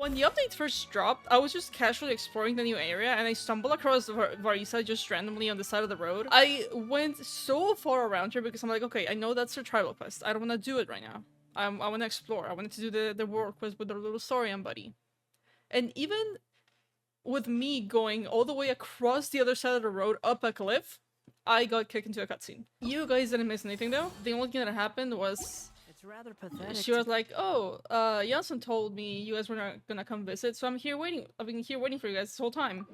When the update first dropped, I was just casually exploring the new area and I stumbled across Varesa just randomly on the side of the road. I went so far around here because I'm like, okay, I know that's a tribal quest. I don't want to do it right now. I want to explore. I wanted to do the world quest with the little Saurian buddy. And even with me going all the way across the other side of the road up a cliff, I got kicked into a cutscene. You guys didn't miss anything though. The only thing that happened was Rather pathetic. she was like, "Oh, Janssen told me you guys were not gonna come visit, so I'm here waiting. I've been here waiting for you guys this whole time.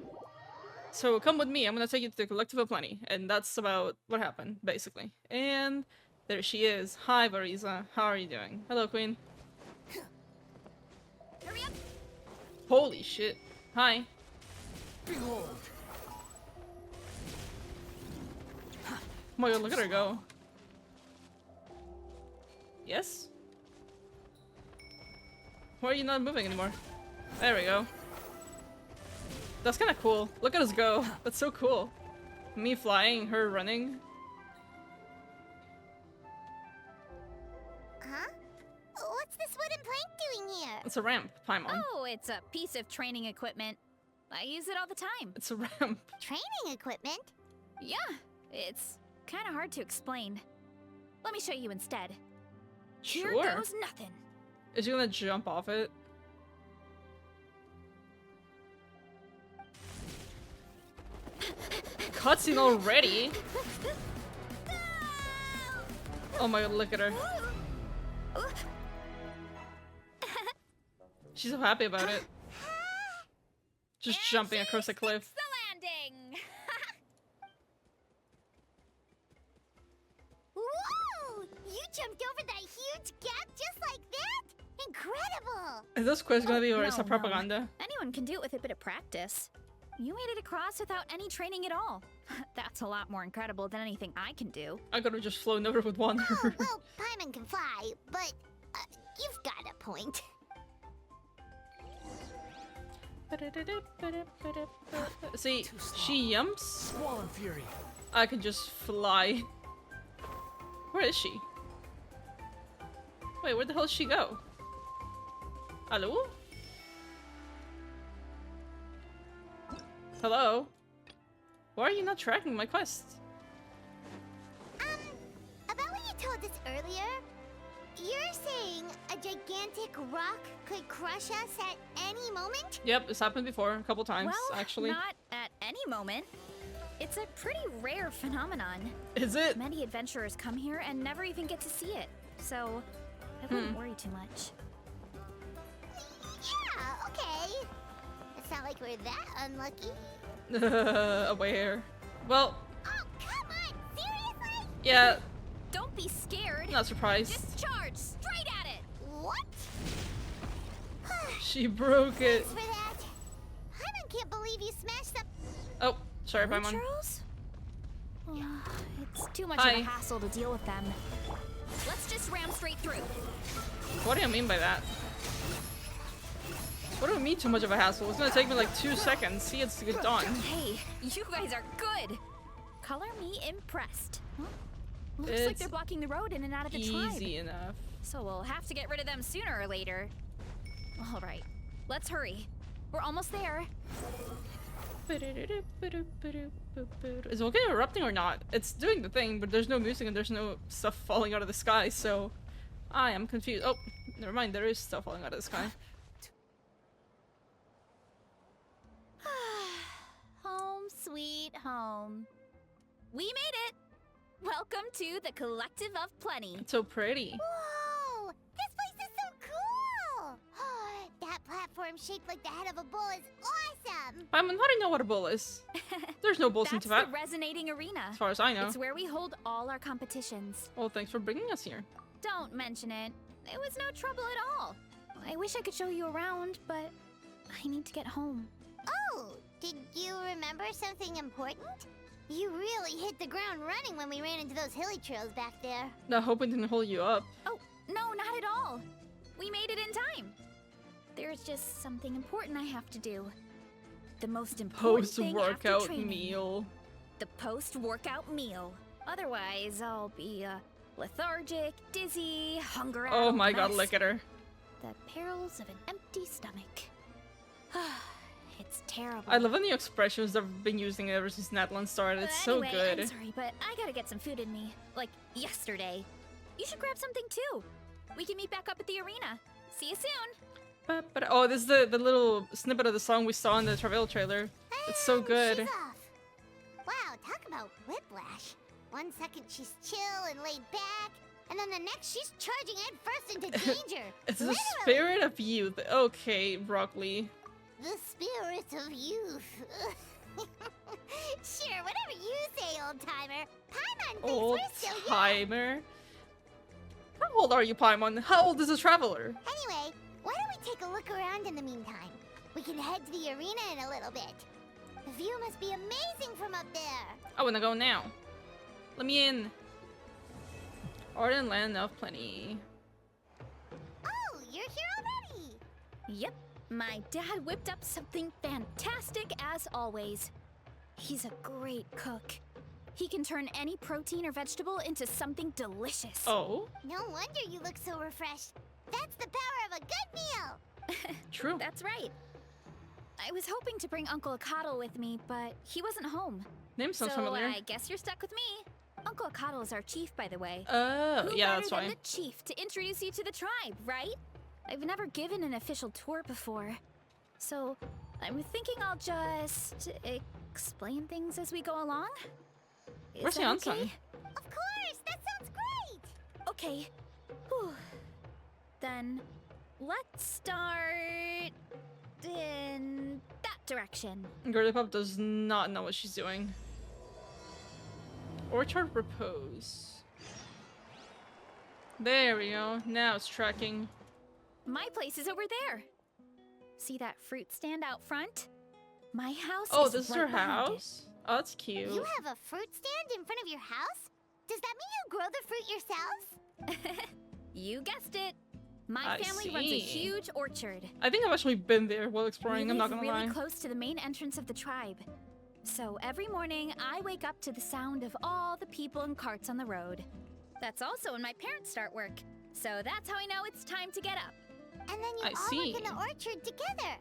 So come with me. I'm gonna take you to the Collective of Plenty." And that's about what happened, basically. And there she is. Hi, Varesa. How are you doing? Hello, Queen. Hurry up! Holy shit. Hi. Behold. Oh my god, look at her go. Yes? Why are you not moving anymore? There we go. That's kind of cool. Look at us go. That's so cool. Me flying, her running. Huh? What's this wooden plank doing here? It's a ramp, Paimon. Oh, it's a piece of training equipment. I use it all the time. It's a ramp. Training equipment? Yeah, it's kind of hard to explain. Let me show you instead. Here Sure. goes nothing. Is she gonna jump off it? Cutscene already? Oh my god, look at her. She's so happy about it. Just jumping across a cliff. The landing. Whoa! You jumped over that huge gap just like that? Incredible! Is this quest gonna be Oh, Varesa no. propaganda? Anyone can do it with a bit of practice. You made it across without any training at all. That's a lot more incredible than anything I can do. I could've just flown over with one. Oh, well, Paimon can fly, but you've got a point. See, she jumps. Swollen fury. I can just fly. Where is she? Wait, where the hell did she go? Hello? Hello? Why are you not tracking my quest? About what you told us earlier, you're saying a gigantic rock could crush us at any moment? Yep, this happened before a couple times, Well, actually. not at any moment. It's a pretty rare phenomenon. Is it? Many adventurers come here and never even get to see it. So, I wouldn't worry too much. Yeah, okay. It's not like we're that unlucky. Aware. Well, Oh, come on! Seriously? yeah, Don't be scared. not surprised. Just charge straight at it. What? She broke it. Thanks for that. Paimon can't believe you smashed up. Oh, sorry, Really, Paimon. Charles? Oh, it's too much Hi. of a hassle to deal with them. Let's just ram straight through. What do you mean by that? What do you mean too much of a hassle? It's gonna take me like 2 seconds. See, it's done. Hey, you guys are good. Color me impressed. Huh? Looks like It's they're blocking the road in and out of the tribe. Easy enough. So we'll have to get rid of them sooner or later. All right, let's hurry. We're almost there. Is Volcano erupting or not? It's doing the thing, but there's no music and there's no stuff falling out of the sky, so I am confused. Oh, never mind, there is stuff falling out of the sky. Home sweet home. We made it! Welcome to the Collective of Plenty. It's so pretty. Whoa! This place is so cool! That platform shaped like the head of a bull is awesome! Paimon, how do you know what a bull is? There's no bulls in That's Tibet, the resonating arena. as far as I know. It's where we hold all our competitions. Well, thanks for bringing us here. Don't mention it. It was no trouble at all. I wish I could show you around, but I need to get home. Oh, did you remember something important? You really hit the ground running when we ran into those hilly trails back there. Not hoping to hold you up. Oh, no, not at all. We made it in time. There's just something important I have to do. The most important thing after Post-workout training. meal. The post-workout meal. Otherwise, I'll be lethargic, dizzy, hunger. Oh my god, look at her. The perils of an empty stomach. terrible. I love the new expressions they've been using ever since Netland started. It's so Anyway, good. I'm sorry, but I gotta get some food in me. Like, yesterday. You should grab something too. We can meet back up at the arena. See you soon. But oh, this is the little snippet of the song we saw in the Travail trailer. It's so And good. she's off. Wow, talk about whiplash. 1 second she's chill and laid back, and then the next she's charging head first into danger. It's the Literally. spirit of youth. Okay, Broccoli. The spirit of youth. Sure, whatever you say, old timer. Paimon thinks Old we're still young. timer. How old are you, Paimon? How old is a traveler? Anyway, why don't we take a look around in the meantime? We can head to the arena in a little bit. The view must be amazing from up there. I wanna go now. Let me in. Arden Land of Plenty. Oh, you're here already. Yep, my dad whipped up something fantastic as always. He's a great cook. He can turn any protein or vegetable into something delicious. Oh, No wonder you look so refreshed. That's the power of a good meal. true. That's right. I was hoping to bring Uncle Akatl with me, but he wasn't home. Name sounds so familiar. I guess you're stuck with me. Uncle Akatl is our chief, by the way. Oh, Who yeah, better that's than fine. the chief to introduce you to the tribe, right? I've never given an official tour before, so I'm thinking I'll just explain things as we go along. Is Where's that Yansan? okay? Of course, that sounds great. Okay. Whew. Then let's start in that direction. Girly Pop does not know what she's doing. Orchard Repose. There we go. Now it's tracking. My place is over there. See that fruit stand out front? My house Oh, is this is right her behind it. house? Oh, that's cute. You have a fruit stand in front of your house? Does that mean you grow the fruit yourselves? You guessed it. My I family runs a see. huge orchard. I think I've actually been there while exploring, We I'm not live gonna really lie. close to the main entrance of the tribe. So every morning, I wake up to the sound of all the people and carts on the road. That's also when my parents start work. So that's how I know it's time to get up. And then you I all see. work in the orchard together.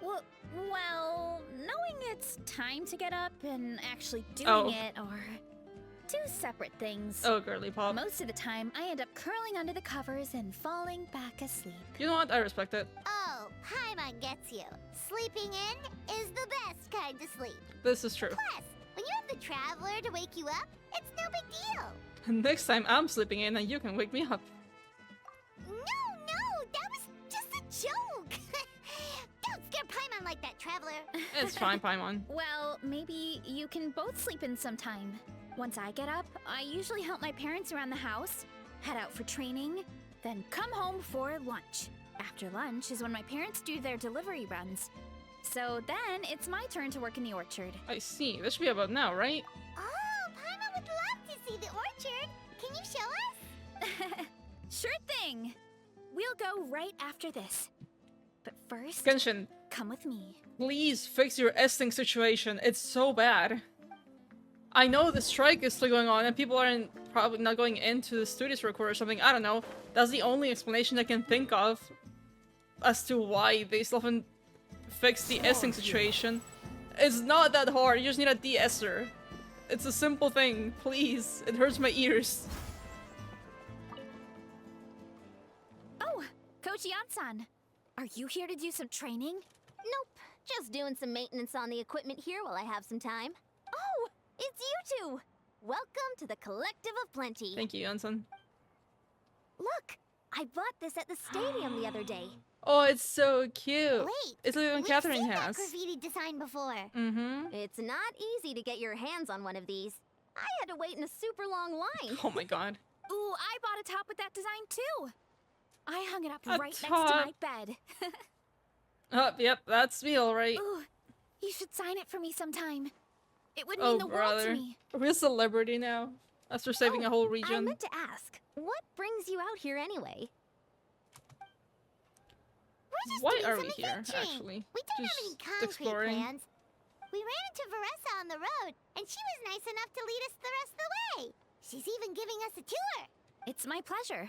Well, knowing it's time to get up and actually doing Oh. it are two separate things. Oh, Girly Pop. Most of the time, I end up curling under the covers and falling back asleep. You know what? I respect it. Oh, Paimon gets you. Sleeping in is the best kind of sleep. This is true. Plus, when you have the traveler to wake you up, it's no big deal. Next time I'm sleeping in and you can wake me up. No, that was just a joke. Don't scare Paimon like that, traveler. It's fine, Paimon. Well, maybe you can both sleep in sometime. Once I get up, I usually help my parents around the house, head out for training, then come home for lunch. After lunch is when my parents do their delivery runs. So then it's my turn to work in the orchard. I see. This should be about now, right? Oh, Paimon would love to see the orchard. Can you show us? Sure thing! We'll go right after this. But first, Genshin, come with me. please fix your Esting situation. It's so bad. I know the strike is still going on and people aren't probably not going into the studios to record or something. I don't know. That's the only explanation I can think of as to why they still haven't fixed the Esting situation. It's not that hard. You just need a de-esser. It's a simple thing. Please. It hurts my ears. Oh, Coach Yansan, are you here to do some training? Nope, just doing some maintenance on the equipment here while I have some time. Oh, it's you two! Welcome to the Collective of Plenty. Thank you, Yansan. Look, I bought this at the stadium the other day. Oh, it's so cute. Wait, It's like the one we've Catherine seen that has. graffiti design before. Mm-hmm. It's not easy to get your hands on one of these. I had to wait in a super long line. Oh my god. Ooh, I bought a top with that design too. I hung it up A right next to my top. bed. Oh, yep, that's me, alright. Ooh, you should sign it for me sometime. It would Oh, mean the world to brother. me. We're a celebrity now. After saving a whole I region. meant to ask, what brings you out here anyway? We're just Why doing are some we here, adventuring. actually? We don't have Just any concrete exploring? plans. We ran into Varesa on the road, and she was nice enough to lead us the rest of the way. She's even giving us a tour. It's my pleasure.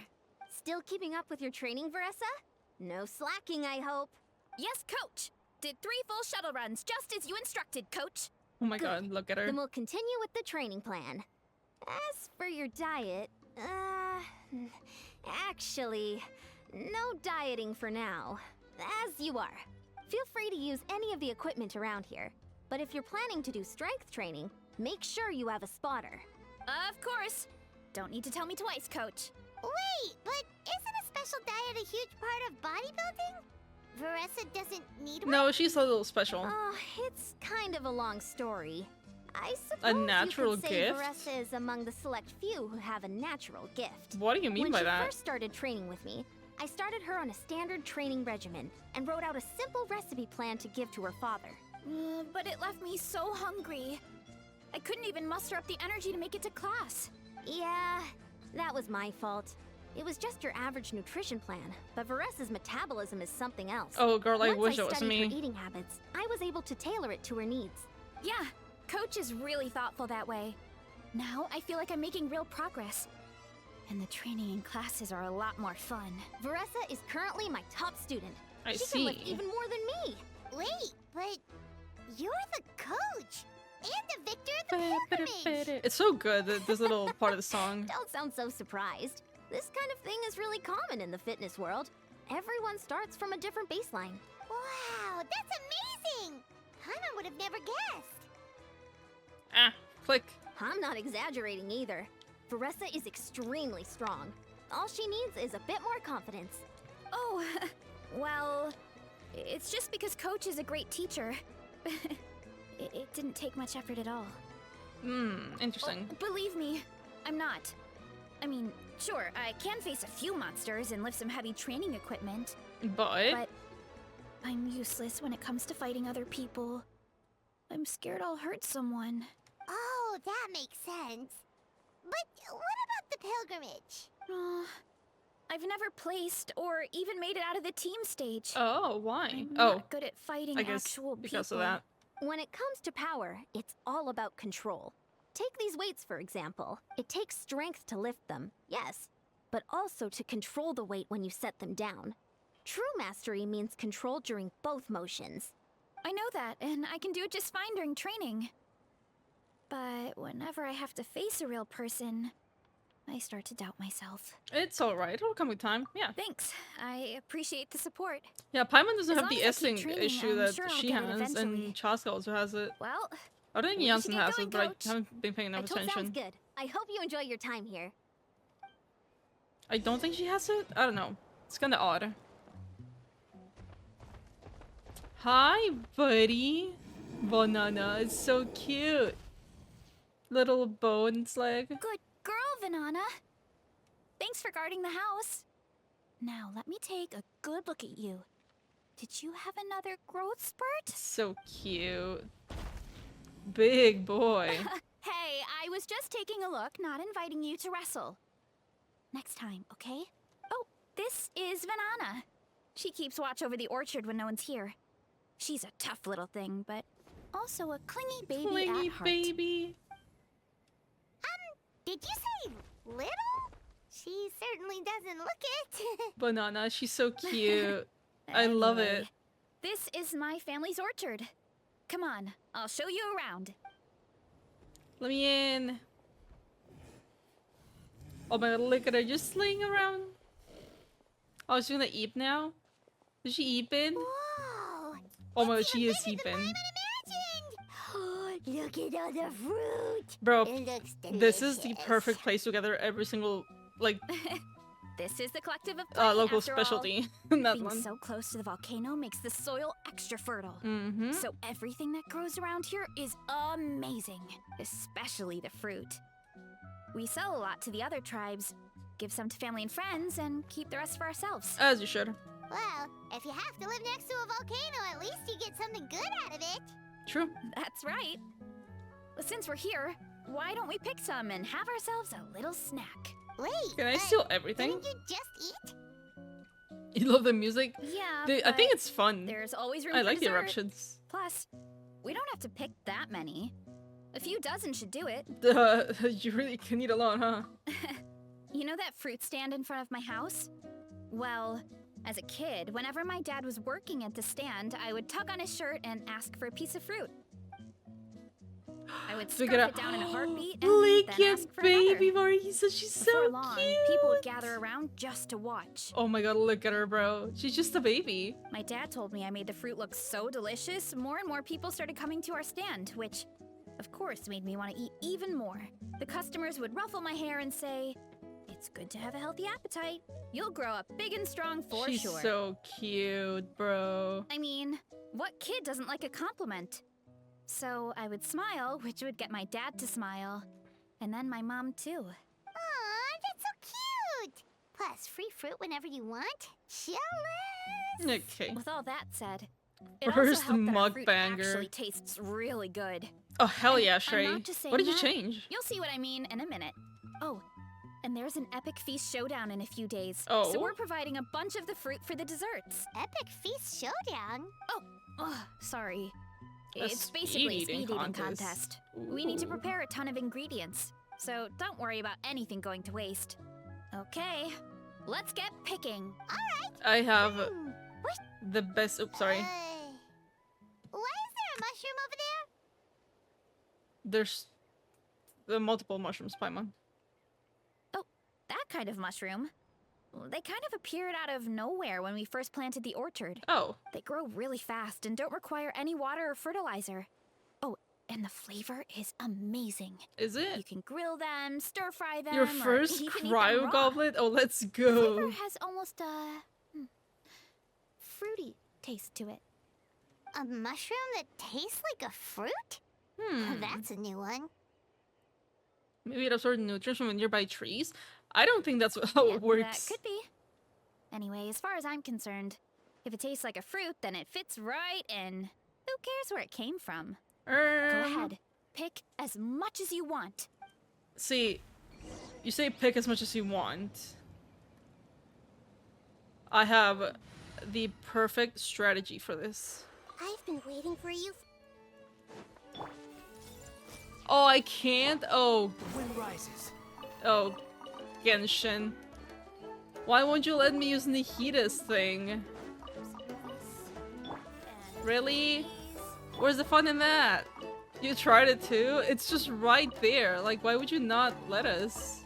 Still keeping up with your training, Varesa? No slacking, I hope. Yes, Coach. Did 3 full shuttle runs, just as you instructed, coach. Oh my Good. god, look at her. Then we'll continue with the training plan. As for your diet, actually, no dieting for now. As you are. Feel free to use any of the equipment around here. But if you're planning to do strength training, make sure you have a spotter. Of course. Don't need to tell me twice, coach. Wait, but isn't a special diet a huge part of bodybuilding? Varesa doesn't need one? No, she's a little special. Oh, it's kind of a long story. I suppose A natural you could say gift? Varesa is among the select few who have a natural gift. What do you mean When by she that? first started training with me, I started her on a standard training regimen and wrote out a simple recipe plan to give to her father. But it left me so hungry. I couldn't even muster up the energy to make it to class. Yeah, that was my fault. It was just your average nutrition plan, but Varesa's metabolism is something else. Oh, girl, I Once wish I it was studied her me. eating habits, I was able to tailor it to her needs. Yeah, coach is really thoughtful that way. Now I feel like I'm making real progress. And the training and classes are a lot more fun. Varesa is currently my top student. I She can lift see. even more than me. Wait, but you're the coach and the victor at the pilgrimage. It's so good, this little part of the song. Don't sound so surprised. This kind of thing is really common in the fitness world. Everyone starts from a different baseline. Wow, that's amazing! Paimon would have never guessed. Ah, click. I'm not exaggerating either. Varesa is extremely strong. All she needs is a bit more confidence. Oh, well, it's just because coach is a great teacher. It didn't take much effort at all. Interesting. Oh, believe me, I'm not. I mean, sure, I can face a few monsters and lift some heavy training equipment, but I'm useless when it comes to fighting other people. I'm scared I'll hurt someone. Oh, that makes sense. But what about the pilgrimage? I've never placed or even made it out of the team stage. Oh, why? I'm Oh, not good at fighting I guess actual because people. of that. When it comes to power, it's all about control. Take these weights, for example. It takes strength to lift them, yes, but also to control the weight when you set them down. True mastery means control during both motions. I know that, and I can do it just fine during training. But whenever I have to face a real person, I start to doubt myself. It's alright, it'll come with time. Yeah. Thanks. I appreciate the support. Yeah, Paimon doesn't As have the long as I keep Essing training, issue I'm that sure I'll she get it has, eventually. and Chaska also has it. Well, I don't think we should Janssen get has going, it, but Coach. I haven't been paying enough Sounds attention. good. I hope you enjoy your time here. I don't think she has it? I don't know. It's kinda odd. Hi, buddy. Banana, it's so cute. Little bones leg. good girl, Vanana. Thanks for guarding the house. Now, let me take a good look at you. Did you have another growth spurt? So cute. Big boy. Hey, I was just taking a look, not inviting you to wrestle. Next time, okay? Oh, this is Vanana. She keeps watch over the orchard when no one's here. She's a tough little thing, but also a clingy baby Clingy at heart. baby. Did you say little? She certainly doesn't look it. Banana, she's so cute. I love it. Anyway, this is my family's orchard. Come on, I'll show you around. Let me in. Oh my god, look at her just slaying around. Oh, she's gonna eat now? Is she eating? Whoa! Oh my god, It's she even is bigger than eating. Paimon imagined! Look at all the fruit! Bro, It looks this is the delicious. perfect place to gather every single, like, This is the collective of play, local after all. specialty. That Being one. so close to the volcano makes the soil extra fertile. Mm-hmm. So everything that grows around here is amazing, especially the fruit. We sell a lot to the other tribes, give some to family and friends, and keep the rest for ourselves. As you should. Well, if you have to live next to a volcano, at least you get something good out of it. True. That's right. Well, since we're here, why don't we pick some and have ourselves a little snack? Wait, Can I but steal everything? didn't you just eat? You love the music? Yeah, I think but it's fun. there's always room I for like the dessert. eruptions. Plus, we don't have to pick that many. A few dozen should do it. You really can eat alone, huh? You know that fruit stand in front of my house? Well, As a kid, whenever my dad was working at the stand, I would tug on his shirt and ask for a piece of fruit. I would scarf it down in a heartbeat and Look then at ask for baby another. Varesa, she's Before so long, cute. people would gather around just to watch. Oh my god, look at her, bro. She's just a baby. My dad told me I made the fruit look so delicious, more and more people started coming to our stand, which, of course, made me want to eat even more. The customers would ruffle my hair and say, "It's good to have a healthy appetite. You'll grow up big and strong for She's sure." so cute, bro. I mean, what kid doesn't like a compliment? So I would smile, which would get my dad to smile. And then my mom, too. Aw, that's so cute! Plus, free fruit whenever you want. Jealous! Okay. With all that said, it Where's also the helped that our fruit mukbanger? actually tastes really good. Oh, hell And yeah, I'm Shrey. not just What did you saying that. change? You'll see what I mean in a minute. Oh, and there's an epic feast showdown in a few days. Oh? So we're providing a bunch of the fruit for the desserts. Epic Feast Showdown? Oh, sorry. A It's basically a speed-eating speed eating contest. contest. We need to Ooh. prepare a ton of ingredients, so don't worry about anything going to waste. Okay, let's get picking. I have What? the best. Oops, sorry. Why is there a mushroom over there? There's the multiple mushrooms, Paimon. That kind of mushroom. They kind of appeared out of nowhere when we first planted the orchard. Oh, They grow really fast and don't require any water or fertilizer. Oh, and the flavor is amazing. is You it? can grill them, stir fry them, Your or first even eat them cryo raw. goblet? Oh, let's The go. flavor has almost a fruity taste to it. A mushroom that tastes like a fruit? Hmm. That's a new one. Maybe it absorbs nutrients from nearby trees? I don't think that's how Yeah, it works. That could be. Anyway, as far as I'm concerned, if it tastes like a fruit, then it fits right in. Who cares where it came from? Go ahead. Pick as much as you want. See, you say pick as much as you want. I have the perfect strategy for this. I've been waiting for you. Oh, I can't? Oh, The wind rises. oh, Genshin. Why won't you let me use Nihida's thing? Really? Where's the fun in that? You tried it too? It's just right there. Like, why would you not let us?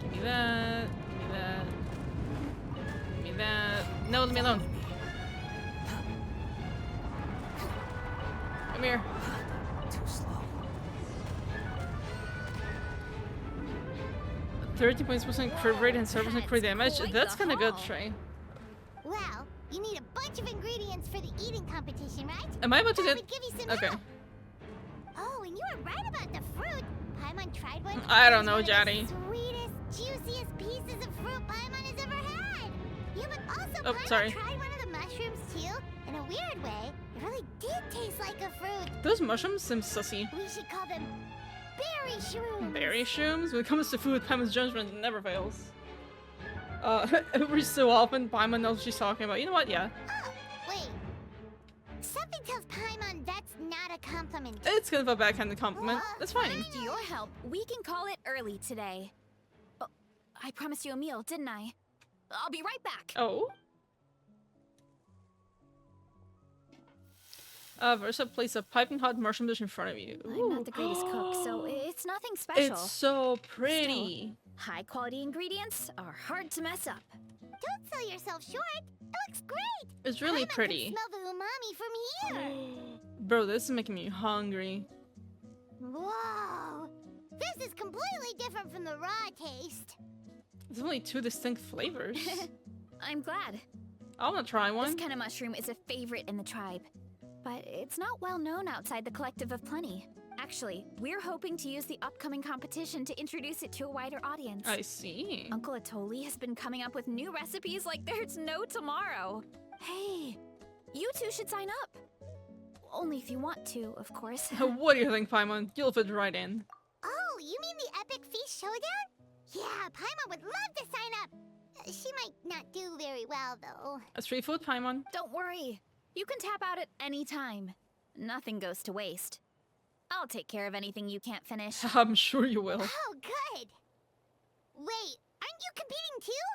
Give me that. Give me that. Give me that. No, leave me alone. Come here. Too slow. 30.6% crit rate and 7% crit damage. quite That's the kind of good, haul. Trey. Well, you need a bunch of ingredients for the eating competition, right? Am I about to Thought get... we'd give you some Okay. help. Oh, and you were right about the fruit. Paimon tried one. I don't It's know, one of the Johnny. Sweetest, juiciest pieces of fruit Paimon has ever had. Yeah, but also Oh, Paimon sorry. tried one of the mushrooms too. In a weird way, it really did taste like a fruit. Those mushrooms seem sussy. We should call them berry shrooms. Berry shrooms? When it comes to food, Paimon's judgment never fails. Every so often, Paimon knows what she's talking about. You know what? Yeah. Oh, wait. Something tells Paimon that's not a compliment. It's kind of a backhanded compliment. That's fine. Thanks to your help, we can call it early today. Oh, I promised you a meal, didn't I? I'll be right back. Oh? Versa place a piping hot mushroom dish in front of you. I'm not the greatest cook, so it's nothing special. It's so pretty. High quality ingredients are hard to mess up. Don't sell yourself short. It looks great. It's really Paimon pretty. Can smell the umami from here. Bro, this is making me hungry. Whoa. This is completely different from the raw taste. There's only 2 distinct flavors. I'm glad. I want to try This one. kind of mushroom is a favorite in the tribe, but it's not well known outside the Collective of Plenty. Actually, we're hoping to use the upcoming competition to introduce it to a wider audience. I see. Uncle Atoli has been coming up with new recipes like there's no tomorrow. Hey, you two should sign up. Only if you want to, of course. What do you think, Paimon? You'll fit right in. Oh, you mean the Epic Feast Showdown? Yeah, Paimon would love to sign up. She might not do very well, though. A street food, Paimon? Don't worry. You can tap out at any time. Nothing goes to waste. I'll take care of anything you can't finish. I'm sure you will. Oh, good. Wait, aren't you competing too?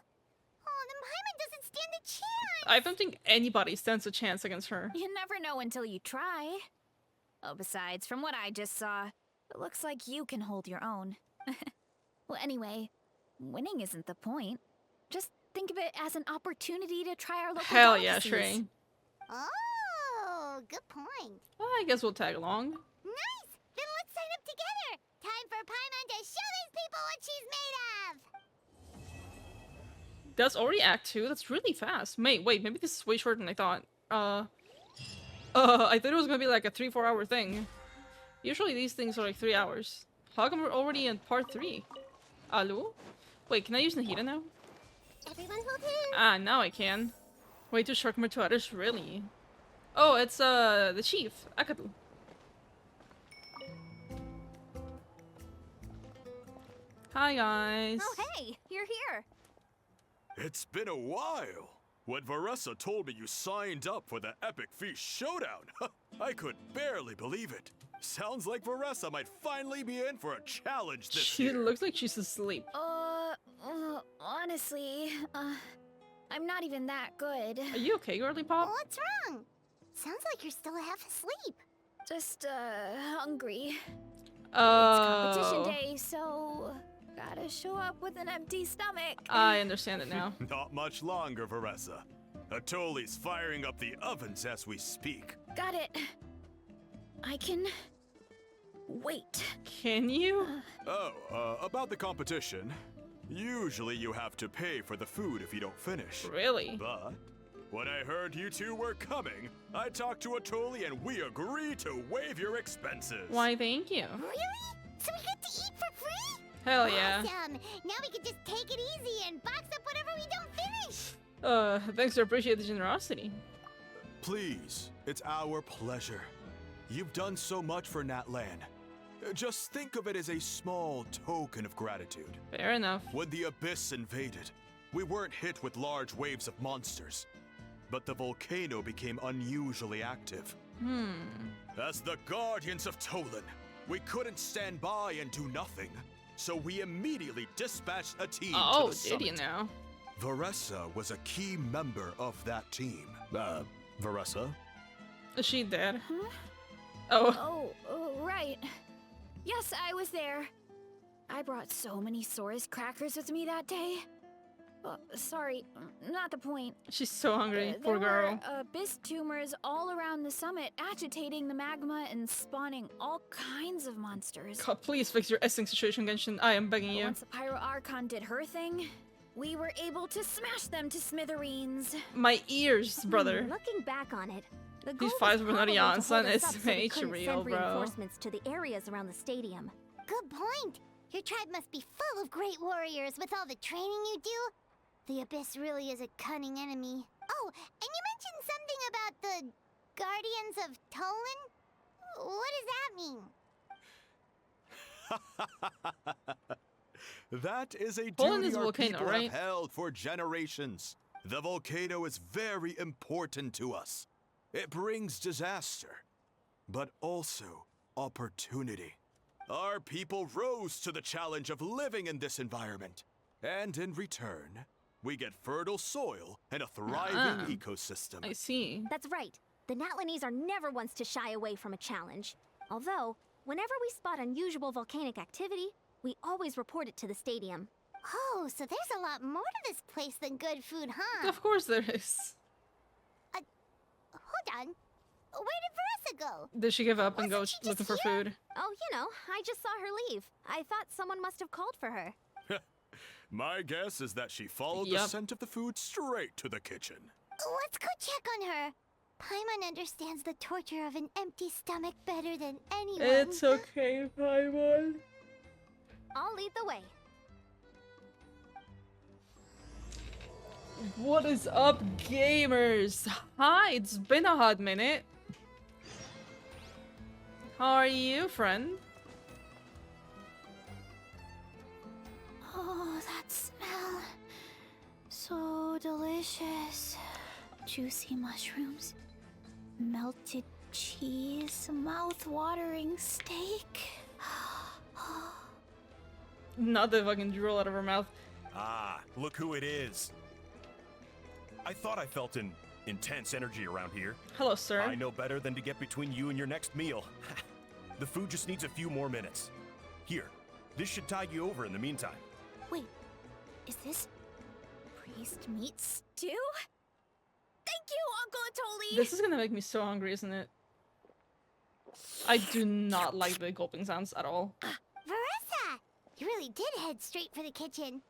then Paimon doesn't stand a chance. I don't think anybody stands a chance against her. You never know until you try. Oh, besides, from what I just saw, it looks like you can hold your own. Well, anyway, winning isn't the point. Just think of it as an opportunity to try our local Hell yeah, delicacies. Shrey. Oh, good point. Well, I guess we'll tag along. Nice! Then let's sign up together! Time for Paimon to show these people what she's made of! That's already Act 2. That's really fast. Wait, maybe this is way shorter than I thought. I thought it was gonna be like a 3-4 hour thing. Usually these things are like 3 hours. How come we're already in part 3? Alu? Wait, can I use Nahida now? Everyone hold hands! Ah, now I can. Way to shock more to others, really? Oh, it's the chief, Akadu. Hi guys. Oh, hey, you're here. It's been a while. When Varesa told me you signed up for the Epic Feast Showdown, I could barely believe it. Sounds like Varesa might finally be in for a challenge this She year. looks like she's asleep. Honestly, I'm not even that good. Are you okay, girly pop? What's wrong? Sounds like you're still half asleep. Just, hungry. It's Oh. competition day, so gotta show up with an empty stomach. I understand it now. Not much longer, Varesa. Atoli's firing up the ovens as we speak. Got it. I can wait. Can you? Oh, about the competition. Usually you have to pay for the food if you don't finish. Really? But when I heard you two were coming, I talked to Atoli and we agreed to waive your expenses. Why, thank you. Really? So we get to eat for free? Hell yeah. Awesome! Now we can just take it easy and box up whatever we don't finish! Thanks, I appreciate the generosity. Please, it's our pleasure. You've done so much for Natlan. Just think of it as a small token of gratitude. Fair enough. When the Abyss invaded, we weren't hit with large waves of monsters, but the volcano became unusually active. As the Guardians of Tolan, we couldn't stand by and do nothing, so we immediately dispatched a team to Oh, the did you summit. now? Varesa was a key member of that team. Varesa? Is she dead? Huh? Oh. Oh, right. Yes, I was there. I brought so many Sora's crackers with me that day. Sorry, not the point. She's so hungry, There poor girl. were abyss tumors all around the summit, agitating the magma and spawning all kinds of monsters. God, please fix your Essing situation, Genshin. I am begging But you. once the Pyro Archon did her thing, we were able to smash them to smithereens. My ears, brother. Looking back on it, the These goal fights was were not probably on, to son. hold us It's up so we couldn't real, send bro. reinforcements to the areas around the stadium. Good point. Your tribe must be full of great warriors with all the training you do. The Abyss really is a cunning enemy. Oh, and you mentioned something about the Guardians of Tolan? What does that mean? That is a Poland duty is a our volcano, people right? have held for generations. The volcano is very important to us. It brings disaster, but also opportunity. Our people rose to the challenge of living in this environment, and in return, we get fertile soil and a thriving ecosystem. I see. That's right. The Natlanese are never ones to shy away from a challenge. Although, whenever we spot unusual volcanic activity, we always report it to the stadium. Oh, so there's a lot more to this place than good food, huh? Of course there is. Hold on. Where did Varesa go? Did she give up and go Wasn't she just looking for food? Oh, I just saw her leave. I thought someone must have called for her. My guess is that she followed the Yup. scent of the food straight to the kitchen. Let's go check on her. Paimon understands the torture of an empty stomach better than anyone. It's okay, Paimon. I'll lead the way. What is up, gamers? Hi, it's been a hot minute. How are you, friend? Oh, that smell. So delicious. Juicy mushrooms, melted cheese, mouth-watering steak. Not the fucking drool out of her mouth. Ah, look who it is. I thought I felt an intense energy around here. Hello, sir. I know better than to get between you and your next meal. The food just needs a few more minutes. Here, this should tide you over in the meantime. Wait, is this priest meat stew? Thank you, Uncle Atoli! This is gonna make me so hungry, isn't it? I do not like the gulping sounds at all. Varesa! You really did head straight for the kitchen.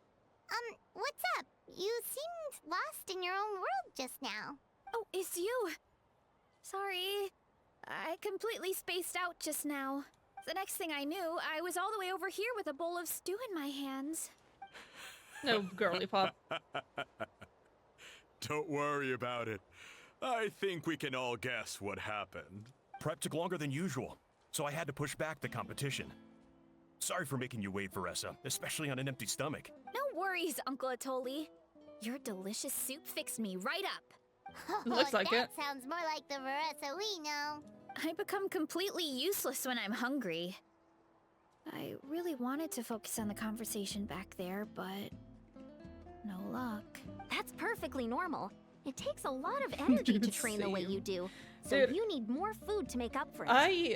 What's up? You seemed lost in your own world just now. Oh, it's you. Sorry. I completely spaced out just now. The next thing I knew, I was all the way over here with a bowl of stew in my hands. No, girly pop. Don't worry about it. I think we can all guess what happened. Prep took longer than usual, so I had to push back the competition. Sorry for making you wait, Varesa, especially on an empty stomach. No worries, Uncle Atoli. Your delicious soup fixed me right up. Looks like that it. sounds more like the Varesa we know. I become completely useless when I'm hungry. I really wanted to focus on the conversation back there, but no luck. That's perfectly normal. It takes a lot of energy to train the way Same. you do. So Dude. you need more food to make up for it.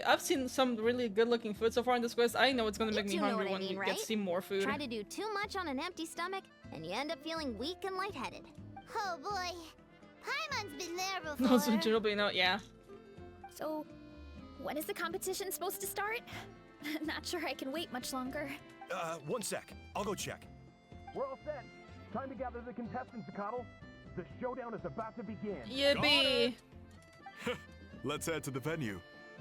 I've seen some really good looking food so far in this quest. I know it's gonna You make me two know hungry what I when mean, we right? get to see more food. Try to do too much on an empty stomach, and you end up feeling weak and lightheaded. Oh boy. Paimon's been there No, before. so Jinobei, no, yeah. So, when is the competition supposed to start? Not sure I can wait much longer. 1 sec. I'll go check. We're all set. Time to gather the contestants, Zakatl. The showdown is about to begin. Yippee! Let's head to the venue.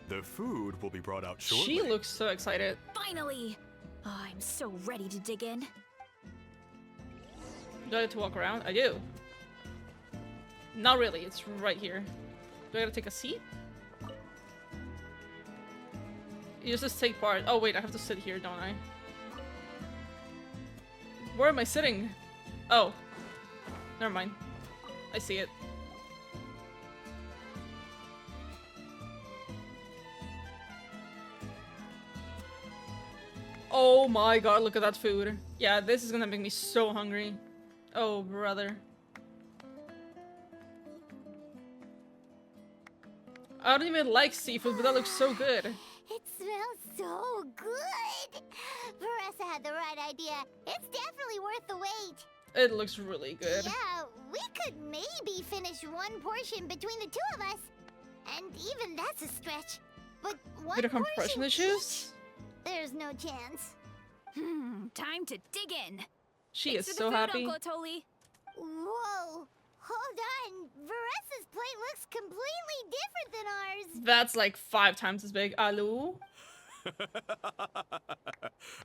The food will be brought out shortly. She looks so excited. Finally! Oh, I'm so ready to dig in. Do I have to walk around? I do. Not really, it's right here. Do I gotta take a seat? You just take part. Oh wait, I have to sit here, don't I? Where am I sitting? Oh. Never mind. I see it. Oh my god, look at that food. Yeah, this is gonna make me so hungry. Oh, brother. I don't even like seafood, but that looks so good. It smells so good. Varesa had the right idea. It's definitely worth the wait. It looks really good. Yeah, we could maybe finish one portion between the two of us. And even that's a stretch. But one Bit of portion compression issues? There's no chance. Time to dig in. She Thanks is for the so food, happy. Uncle Atoli. Whoa. Hold on. Varesa's plate looks completely different than ours. That's like 5 times as big. Aloo?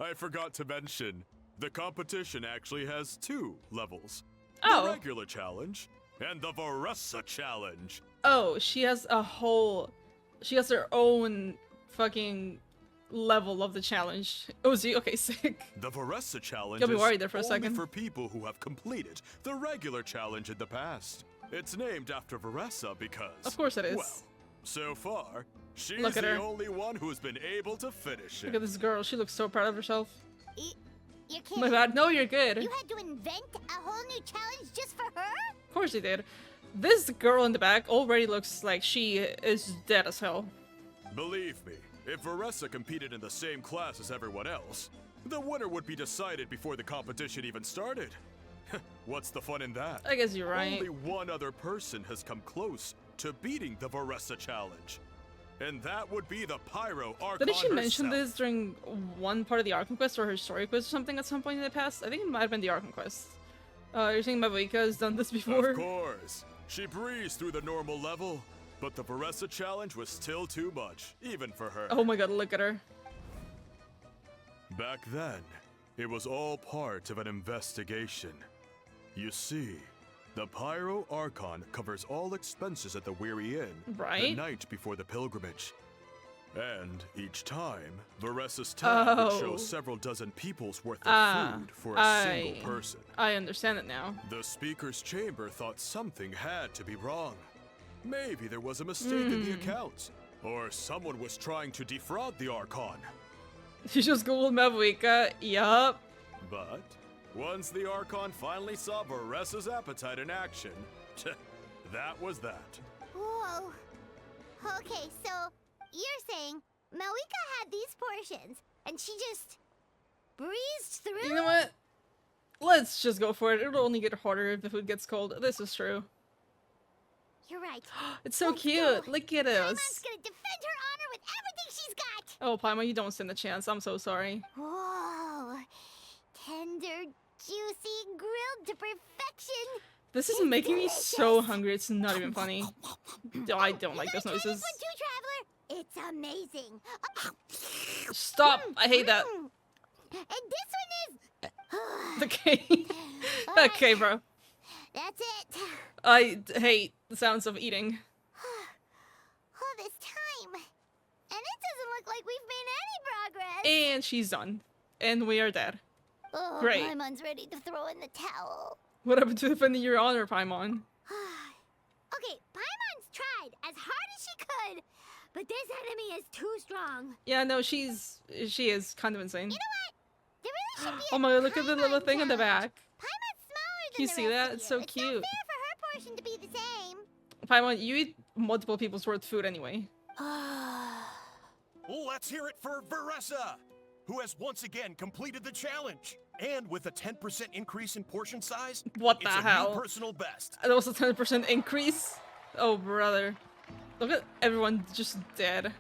I forgot to mention, the competition actually has 2 levels. Oh. The regular challenge and the Varesa challenge. Oh, she has a whole... She has her own fucking level of the challenge. Oh, Z, okay, sick. The Varesa challenge Got me is worried there for a only second. for people who have completed the regular challenge in the past. It's named after Varesa because... Of course it is. Well, so far, she's Look at the her. only one who's been able to finish Look it. at this girl. She looks so proud of herself. You're kidding. My bad. No, you're good. You had to invent a whole new challenge just for her? Of course you did. This girl in the back already looks like she is dead as hell. Believe me, if Varesa competed in the same class as everyone else, the winner would be decided before the competition even started. What's the fun in that? I guess you're right. Only one other person has come close to beating the Varesa challenge. And that would be the Pyro Archon Didn't she mention herself. this during one part of the Archon quest or her story quest or something at some point in the past? I think it might have been the Archon quest. You're saying Mavuika has done this before? Of course. She breezed through the normal level, but the Varesa challenge was still too much, even for her. Oh my god, look at her. Back then, it was all part of an investigation. You see, the Pyro Archon covers all expenses at the Weary Inn the Right. night before the pilgrimage. And each time, Varesa's tab would show Oh. several dozen people's worth of food for a single person. I understand it now. The speaker's chamber thought something had to be wrong. Maybe there was a mistake in the accounts, or someone was trying to defraud the Archon. You just googled Mavuika. Yup. But once the Archon finally saw Varesa's appetite in action, That was that. Whoa. Okay, so you're saying Malika had these portions and she just breezed through? You know what? Let's just go for it. It'll only get harder if the food gets cold. This is true. You're right. It's so Let's cute. go. Look at Paimon's us. gonna defend her honor with everything she's got. Oh, Paimon, you don't stand a chance. I'm so sorry. Whoa. Tender, juicy, grilled to perfection. This is making me so hungry. It's not even funny. I don't like those You gotta try noises. this one too, Traveler. It's amazing. Stop! I hate that. And this one is... Okay. Alright, Okay, bro. That's it. I hate the sounds of eating. All this time. And it doesn't look like we've made any progress. And she's done. And we are dead. Oh, great. Paimon's ready to throw in the towel. What happened to defending your honor, Paimon? Okay, Paimon's tried as hard as she could, but this enemy is too strong. Yeah, no, she is kind of insane. You know what? There really should be Oh a my god, look at the little Paimon thing on the challenge. back. Paimon's smaller than Can you the see rest that? of It's so you. cute. It's not fair for her portion to be the same. Paimon, you eat multiple people's worth of food anyway. Let's hear it for Varesa, who has once again completed the challenge. And with a 10% increase in portion size, What the it's a hell? new personal best. That was a 10% increase? Oh, brother. Look at everyone just dead.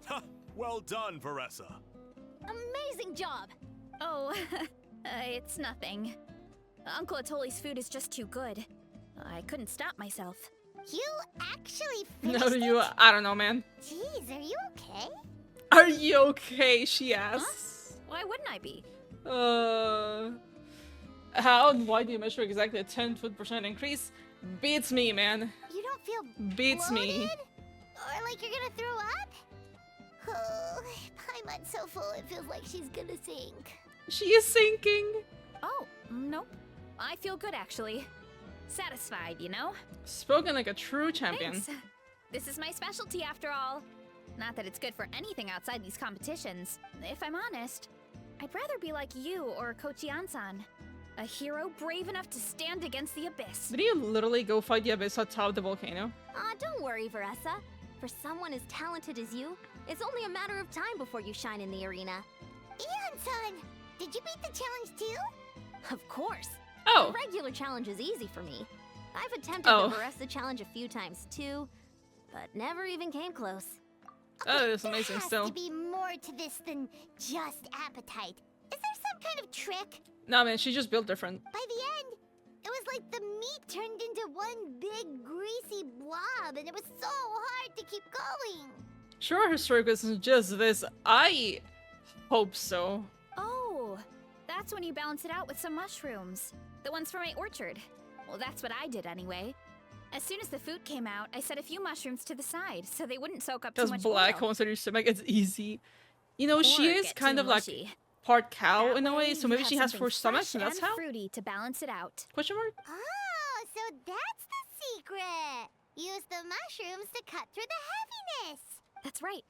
Ha! Well done, Varesa. Amazing job! Oh, it's nothing. Uncle Atoli's food is just too good. I couldn't stop myself. You actually finished No, you, I don't know, man. Jeez, are you okay? Are you okay? She asks. Why wouldn't I be? How and why do you measure exactly a 10% increase? Beats me, man. You don't feel Beats me. bloated? Or like you're gonna throw up? Oh, Paimon's so full it feels like she's gonna sink. She is sinking. Oh, nope. I feel good actually. Satisfied, you know? Spoken like a true champion. Thanks. This is my specialty after all. Not that it's good for anything outside these competitions. If I'm honest, I'd rather be like you or Kochi-an-san. A hero brave enough to stand against the abyss. Did you literally go fight the abyss on top of the volcano? Aw, don't worry, Varesa. For someone as talented as you, it's only a matter of time before you shine in the arena. Ian-san, did you beat the challenge too? Of course. Oh. The regular challenge is easy for me. I've attempted Oh. the Varesa challenge a few times too, but never even came close. Oh, that's There amazing has still. to be more to this than just appetite. Is there some kind of trick? Nah, man, she just built different. By the end, it was like the meat turned into one big greasy blob, and it was so hard to keep going. Sure, her story wasn't just this. I hope so. Oh, that's when you balance it out with some mushrooms. The ones from my orchard. Well, that's what I did anyway. As soon as the food came out, I set a few mushrooms to the side so they wouldn't soak up too Just much black oil. holes in your stomach, it's easy. You know, she Or is get kind too of like mushy. part cow That in a way, so you maybe have she has something 4 stomachs, and fresh that's and how? fruity to balance it out. Question mark? Oh, so that's the secret. Use the mushrooms to cut through the heaviness. That's right.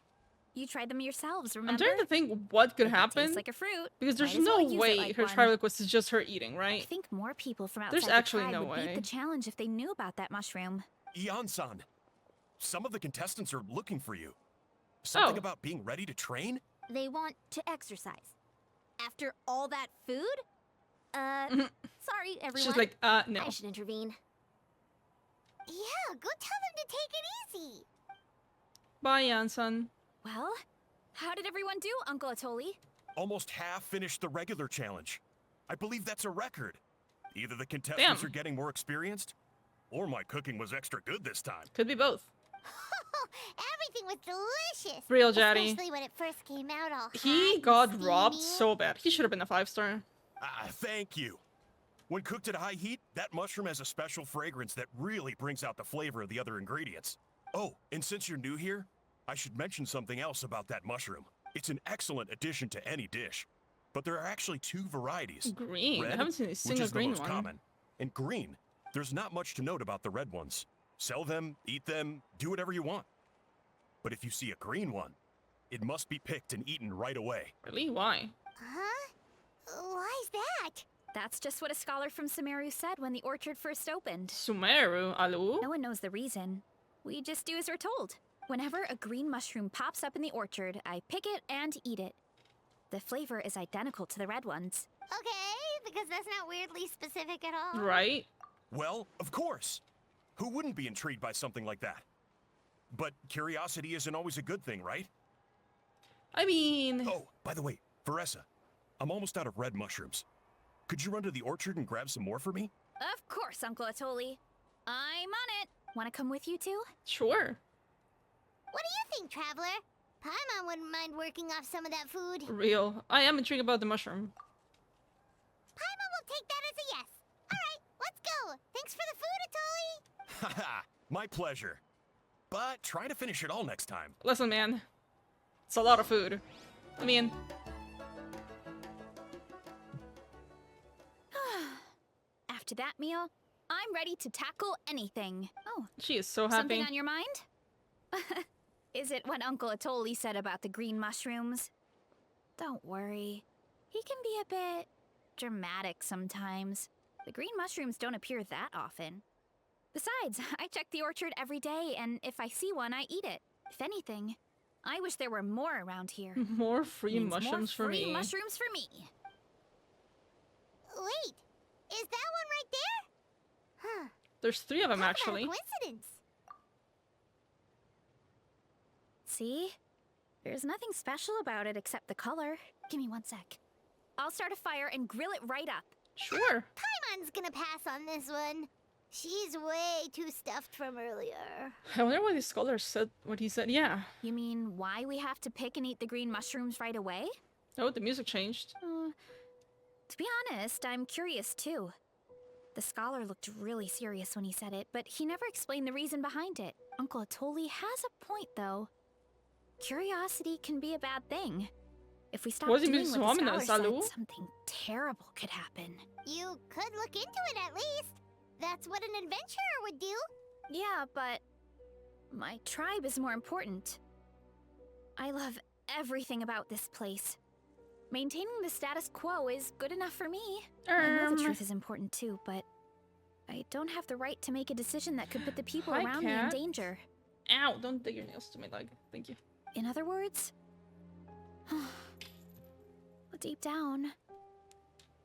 You tried them yourselves, remember? I'm trying to think what could If it happen. tastes like a fruit. Because there's might as no well use it way like her one. tribal quest is just her eating, I right? think more people from outside There's the actually tribe no would beat way. the challenge if they knew about that mushroom. Ian-san, some of the contestants are looking for you. Something Oh. about being ready to train? They want to exercise. After all that food? Sorry, everyone. She's like, no. I should intervene. Yeah, go tell them to take it easy. Bye, Yansan. Well, how did everyone do, Uncle Atoli? Almost half finished the regular challenge. I believe that's a record. Either the contestants Damn. are getting more experienced, or my cooking was extra good this time. Could be both. Everything was delicious. Real Jaddy. Especially when it first came out all He hot got and robbed steamy. so bad. He should have been a 5-star. Thank you. When cooked at high heat, that mushroom has a special fragrance that really brings out the flavor of the other ingredients. Oh, and since you're new here, I should mention something else about that mushroom. It's an excellent addition to any dish. But there are actually 2 varieties. Green. I Red, haven't seen a which single is the green most one. common, and green. There's not much to note about the red ones. Sell them, eat them, do whatever you want. But if you see a green one, it must be picked and eaten right away. Really? Why? Huh? Why's that? That's just what a scholar from Sumeru said when the orchard first opened. Sumeru, aloo? No one knows the reason. We just do as we're told. Whenever a green mushroom pops up in the orchard, I pick it and eat it. The flavor is identical to the red ones. Okay, because that's not weirdly specific at all. Right? Well, of course. Who wouldn't be intrigued by something like that? But curiosity isn't always a good thing, right? I mean... Oh, by the way, Varesa, I'm almost out of red mushrooms. Could you run to the orchard and grab some more for me? Of course, Uncle Atoli. I'm on it. Want to come with you too? Sure. What do you think, Traveler? Paimon wouldn't mind working off some of that food. Real. I am intrigued about the mushroom. Paimon will take that as a yes. Alright, let's go. Thanks for the food, Atoli. Haha, my pleasure. But try to finish it all next time. Listen, man. It's a lot of food. I mean... After that meal, I'm ready to tackle anything. Oh, She is so happy. something on your mind? Is it what Uncle Atoli said about the green mushrooms? Don't worry. He can be a bit dramatic sometimes. The green mushrooms don't appear that often. Besides, I check the orchard every day, and if I see one, I eat it. If anything, I wish there were more around here. More free Means mushrooms more for free me. mushrooms for me. Wait, is that one right there? Huh. There's 3 of them, Talk about a actually. coincidence. See? There's nothing special about it except the color. Give me 1 sec. I'll start a fire and grill it right up. Sure. Paimon's gonna pass on this one. She's way too stuffed from earlier. I wonder what the scholar said, what he said. Yeah. You mean why we have to pick and eat the green mushrooms right away? Oh, the music changed. To be honest, I'm curious too. The scholar looked really serious when he said it, but he never explained the reason behind it. Uncle Atoli has a point, though. Curiosity can be a bad thing. If we stop Was he doing being what the ominous, scholar said, Alu? something terrible could happen. You could look into it at least. That's what an adventurer would do. Yeah, but my tribe is more important. I love everything about this place. Maintaining the status quo is good enough for me. I know the truth is important too, but I don't have the right to make a decision that could put the people Hi, around me in cat. danger. Ow, don't dig your nails to my leg. Thank you. In other words, deep down,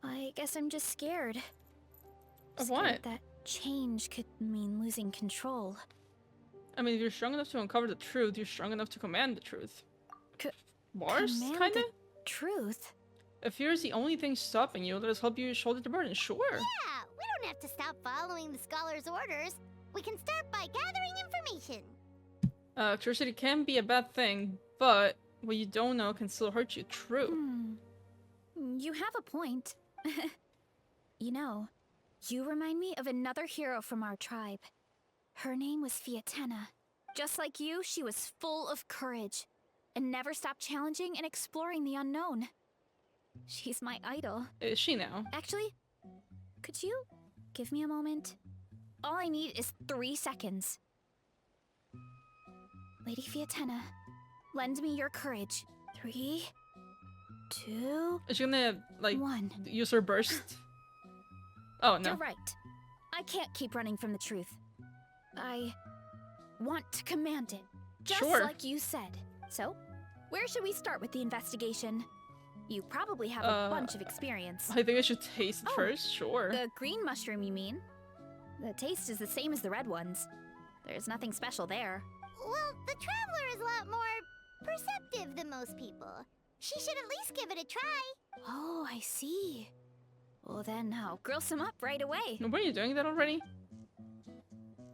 I guess I'm just scared. Of Scared what? that change could mean losing control. I mean, if you're strong enough to uncover the truth, you're strong enough to command the truth. C- Bars, command kinda? the truth? If fear is the only thing stopping you, let us help you shoulder the burden, sure. Yeah, we don't have to stop following the scholar's orders. We can start by gathering information. Curiosity can be a bad thing, but what you don't know can still hurt you, true. You have a point. You know, you remind me of another hero from our tribe. Her name was Fiatena. Just like you, she was full of courage and never stopped challenging and exploring the unknown. She's my idol. Is she now? Actually, could you give me a moment? All I need is 3 seconds. Lady Fiatena, lend me your courage. 3, 2, Is she gonna, like, 1. use her burst? Oh, no. You're right. I can't keep running from the truth. I want to command it, just Sure. like you said. So, where should we start with the investigation? You probably have a bunch of experience. I think I should taste it Oh, first, sure. The green mushroom, you mean? The taste is the same as the red ones. There's nothing special there. Well, the Traveler is a lot more perceptive than most people. She should at least give it a try. Oh, I see. Well then, I'll grill some up right away. Were you doing that already?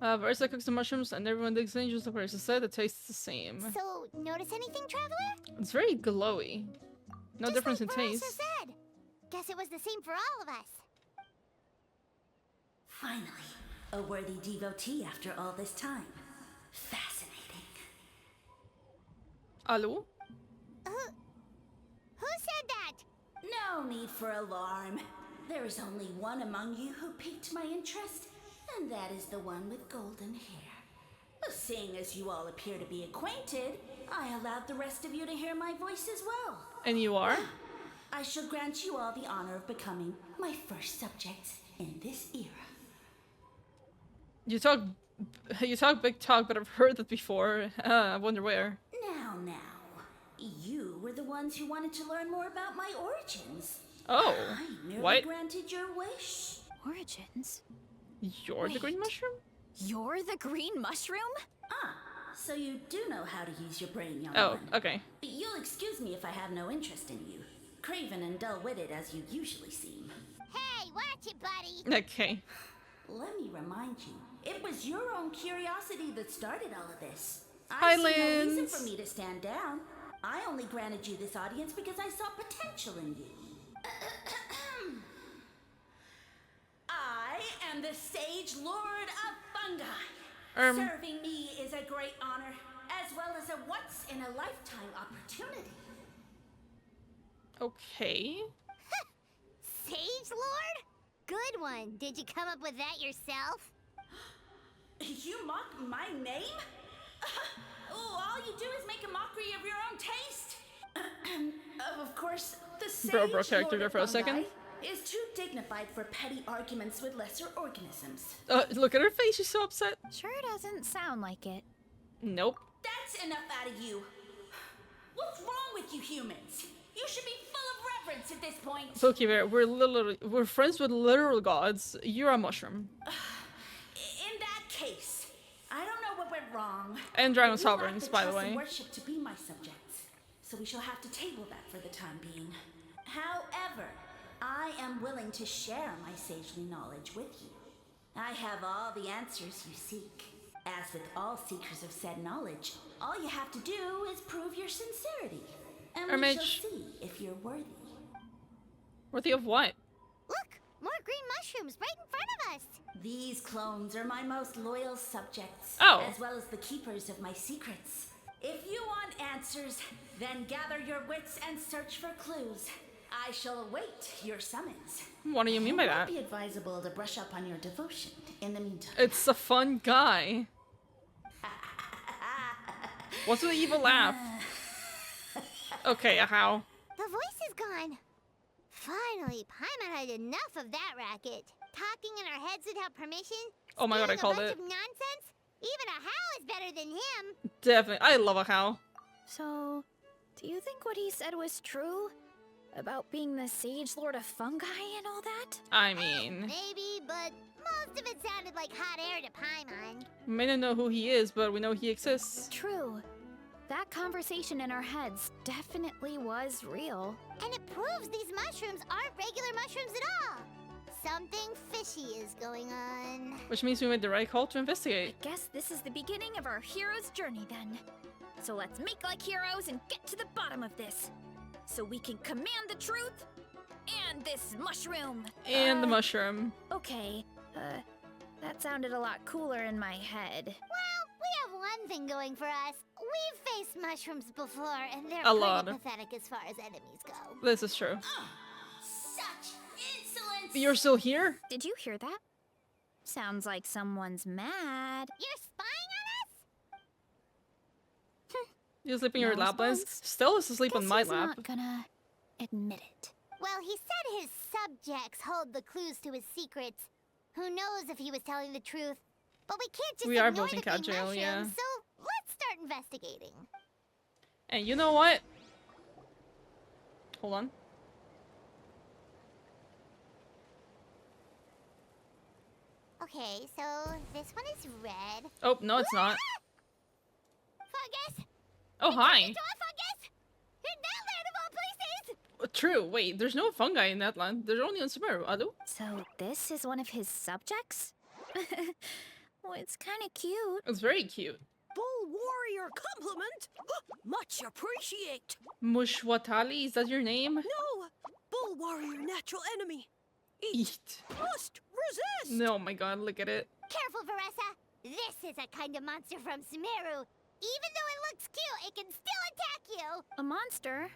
Varesa cooks the mushrooms and everyone digs in just like Varesa said, the taste is the same. So, notice anything, Traveler? It's very glowy. No Just difference like in Varesa taste. said. Guess it was the same for all of us. Finally, a worthy devotee after all this time. Fascinating. Alu? Who said that? No need for alarm. There is only one among you who piqued my interest, and that is the one with golden hair. Seeing as you all appear to be acquainted, I allowed the rest of you to hear my voice as well. And you are? I shall grant you all the honor of becoming my first subjects in this era. You talk big talk, but I've heard that before. I wonder where. Now. You were the ones who wanted to learn more about my origins. Oh, I merely what? granted your wish. Origins? You're the green Wait. mushroom? You're the green mushroom? Ah, so you do know how to use your brain, young Oh, one. okay. You'll excuse me if I have no interest in you. Craven and dull-witted as you usually seem. Hey, watch it, buddy. Okay. Let me remind you, it was your own curiosity that started all of this. Hi, I see no reason Lynn. for me to stand down. I only granted you this audience because I saw potential in you. I am the Sage Lord of Fungi. Serving me is a great honor, as well as a once-in-a-lifetime opportunity. Okay. Sage Lord? Good one. Did you come up with that yourself? You mock my name? All you do is make a mockery of your own taste. Of course, the Sage Bro character Lord there of for a Fungi second. is too dignified for petty arguments with lesser organisms. Look at her face. She's so upset. Sure doesn't sound like it. Nope. That's enough out of you. What's wrong with you humans? You should be full of reverence at this point. Pokemon, we're friends with literal gods. You're a mushroom. In that case, I don't know what went wrong. And Dragon but you lack Sovereigns, by the trust and way. worship to be my subjects, so we shall have to table that for the time being. However, I am willing to share my sagely knowledge with you. I have all the answers you seek. As with all seekers of said knowledge, all you have to do is prove your sincerity. And we shall see if you're worthy. Worthy of what? Look, more green mushrooms right in front of us. These clones are my most loyal subjects, Oh. as well as the keepers of my secrets. If you want answers, then gather your wits and search for clues. I shall await your summons. What do you mean by It that? might be advisable to brush up on your devotion in the meantime. It's a fun guy. What's with the evil laugh? Okay, how? The voice is gone. Finally, Paimon had enough of that racket. Talking in our heads without permission. Oh my god, I spewing called a bunch it. of nonsense. Even a Hal is better than him. Definitely. I love a how. So, do you think what he said was true? About being the Sage Lord of Fungi and all that? I mean, Maybe, but most of it sounded like hot air to Paimon. we may not know who he is, but we know he exists. True. That conversation in our heads definitely was real. And it proves these mushrooms aren't regular mushrooms at all. Something fishy is going on. Which means we made the right call to investigate. Guess this is the beginning of our hero's journey then. So let's make like heroes and get to the bottom of this. So we can command the truth and this mushroom. And the mushroom. Okay, that sounded a lot cooler in my head. Well, we have one thing going for us. We've faced mushrooms before, and they're A lot. pretty pathetic as far as enemies go. This is true. Such insolence! You're still here? Did you hear that? Sounds like someone's mad. You're spying on us? You're sleeping in your No lap, Liz? response. Still is asleep on Guess my he's lap. not gonna admit it. Well, he said his subjects hold the clues to his secrets. Who knows if he was telling the truth? But we can't just We are ignore both in the green cat jail, mushrooms, yeah. so let's start investigating. And you know what? Hold on. Okay, so this one is red. Oh, no, it's not. Fungus! Oh, hi. Into a fungus! In that land of all places! True. Wait, there's no fungi in that land. They're only on Sumeru. Adu? So this is one of his subjects? Well, it's kind of cute. It's very cute. Bull warrior compliment. Much appreciate. Mushwatali, is that your name? No, bull warrior natural enemy. Eat. Must resist. No, my god, look at it. Careful, Varesa! This is a kind of monster from Sumeru. Even though it looks cute, it can still attack you! A monster?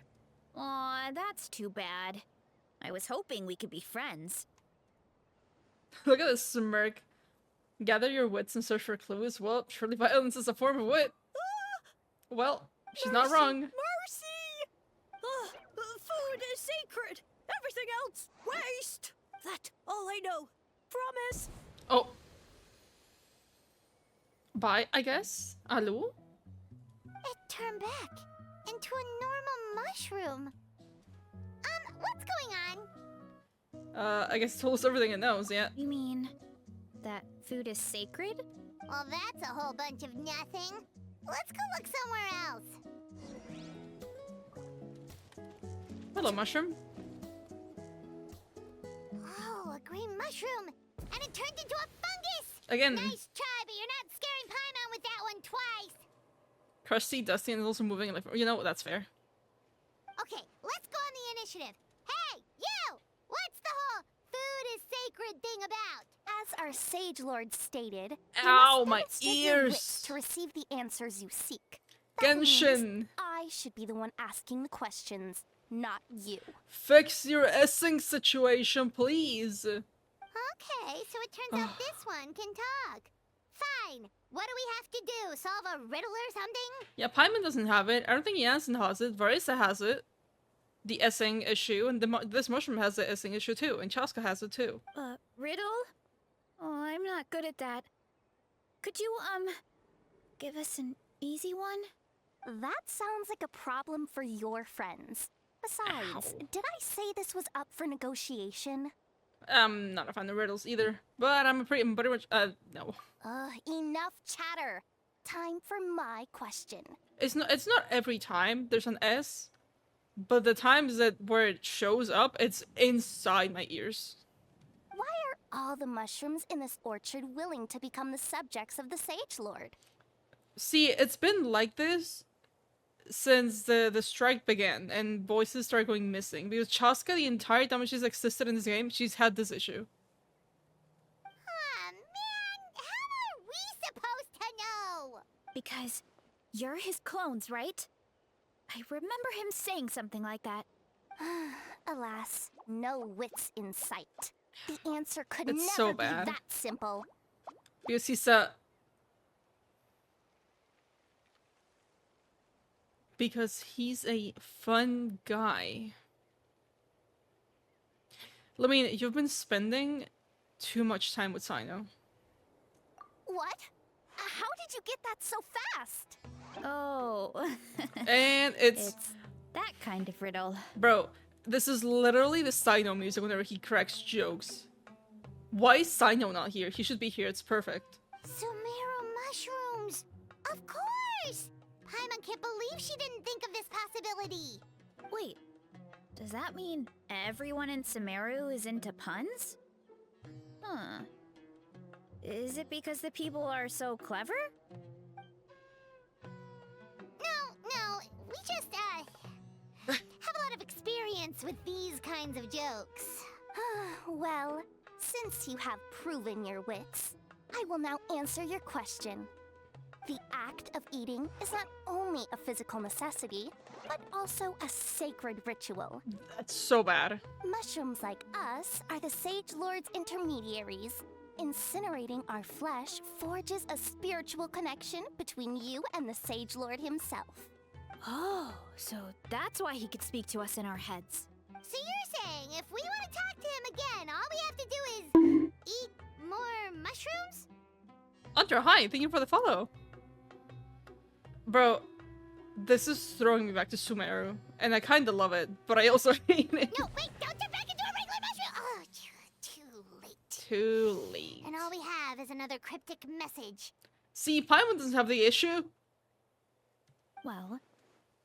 Aw, that's too bad. I was hoping we could be friends. Look at this smirk. Gather your wits and search for clues. Well, surely violence is a form of wit. Well, she's not Mercy, wrong. Mercy. Food is sacred. Everything else, waste. That's all I know. Promise. Oh. Bye, I guess. Hello? It turned back into a normal mushroom. What's going on? I guess it told us everything it knows, yeah. You mean that food is sacred? Well, that's a whole bunch of nothing. Let's go look somewhere else. Hello, mushroom. Oh, a green mushroom! And it turned into a fungus! Again, Nice try, but you're not scaring Paimon with that one twice! crusty, dusty, and also moving like... You know what? That's fair. Okay, let's go on the initiative. Hey, you! What's the whole food is sacred thing about? As our Sage Lord stated, Ow, you my must demonstrate your ears. wits to receive the answers you seek. That means Genshin! I should be the one asking the questions, not you. Fix your essing situation, please! Okay, so it turns out this one can talk. Fine. What do we have to do? Solve a riddle or something? Yeah, Paimon doesn't have it. I don't think Jansen has it. Varesa has it. The essing issue, and this mushroom has the essing issue too, and Chaska has it too. Riddle? Oh, I'm not good at that. Could you, give us an easy one? That sounds like a problem for your friends. Besides, Ow. did I say this was up for negotiation? I'm not a fan of riddles either, but I'm pretty much, no. Enough chatter. Time for my question. It's not every time there's an S, but the times where it shows up, it's inside my ears. Why are all the mushrooms in this orchard willing to become the subjects of the Sage Lord? See, it's been like this since the strike began and voices started going missing, because Chaska, the entire time she's existed in this game, she's had this issue. Aw, man! How are we supposed to know? Because you're his clones, right? I remember him saying something like that. Alas, no wits in sight. The answer could It's never so be bad. that simple. Because he's a fun guy. I mean, you've been spending too much time with Sino. What? How did you get that so fast? Oh. And it's... that kind of riddle. Bro, this is literally the Sino music whenever he cracks jokes. Why is Sino not here? He should be here, it's perfect. Sumeru mushrooms! Of course! Paimon can't believe she didn't think of this possibility. Wait, does that mean everyone in Sumeru is into puns? Huh. Is it because the people are so clever? No, we just, have a lot of experience with these kinds of jokes. Well, since you have proven your wits, I will now answer your question. The act of eating is not only a physical necessity, but also a sacred ritual. That's so bad. Mushrooms like us are the Sage Lord's intermediaries. Incinerating our flesh forges a spiritual connection between you and the Sage Lord himself. Oh, so that's why he could speak to us in our heads. So you're saying if we want to talk to him again, all we have to do is eat more mushrooms? Hunter, hi, thank you for the follow. Bro, this is throwing me back to Sumeru, and I kinda love it, but I also hate it. No, wait, don't turn back into a regular mushroom! Oh, too late. Too late. And all we have is another cryptic message. See, Paimon doesn't have the issue. Well,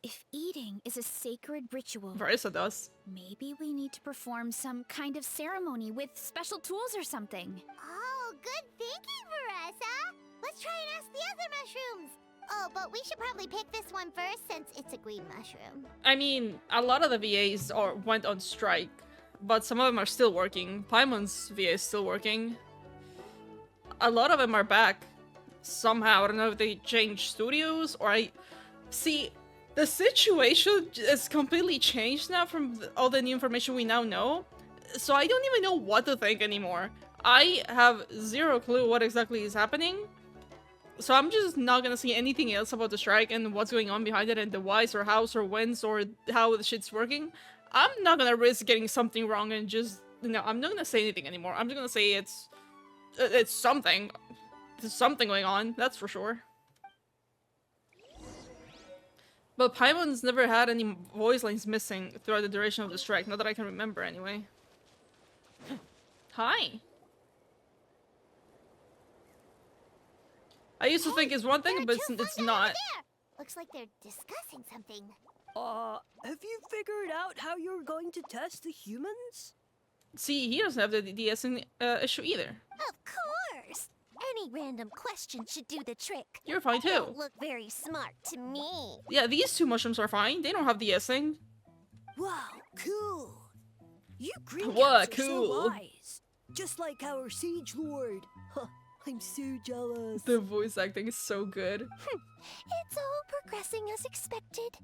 if eating is a sacred ritual, Varesa does. maybe we need to perform some kind of ceremony with special tools or something. Oh, good thinking, Varesa! Let's try and ask the other mushrooms! Oh, but we should probably pick this one first since it's a green mushroom. I mean, a lot of the VAs went on strike, but some of them are still working. Paimon's VA is still working. A lot of them are back. Somehow, I don't know if they changed studios or See, the situation is completely changed now from all the new information we now know. So I don't even know what to think anymore. I have zero clue what exactly is happening. So I'm just not gonna see anything else about the strike and what's going on behind it and the whys or hows or whens or how the shit's working. I'm not gonna risk getting something wrong and just no. I'm not gonna say anything anymore. I'm just gonna say it's something. There's something going on. That's for sure. But Paimon's never had any voice lines missing throughout the duration of the strike. Not that I can remember, anyway. Hi. I used to think it's one thing, but it's not. Looks like they're discussing something. Have you figured out how you're going to test the humans? See, he doesn't have the de-essing issue either. Of course! Any random question should do the trick. You're fine too. Don't look very smart to me. Yeah, these two mushrooms are fine. They don't have de-essing. Wow, cool! You green What? caps are Cool. so wise. Just like our Siege Lord. Huh, I'm so jealous. The voice acting is so good. It's all progressing as expected.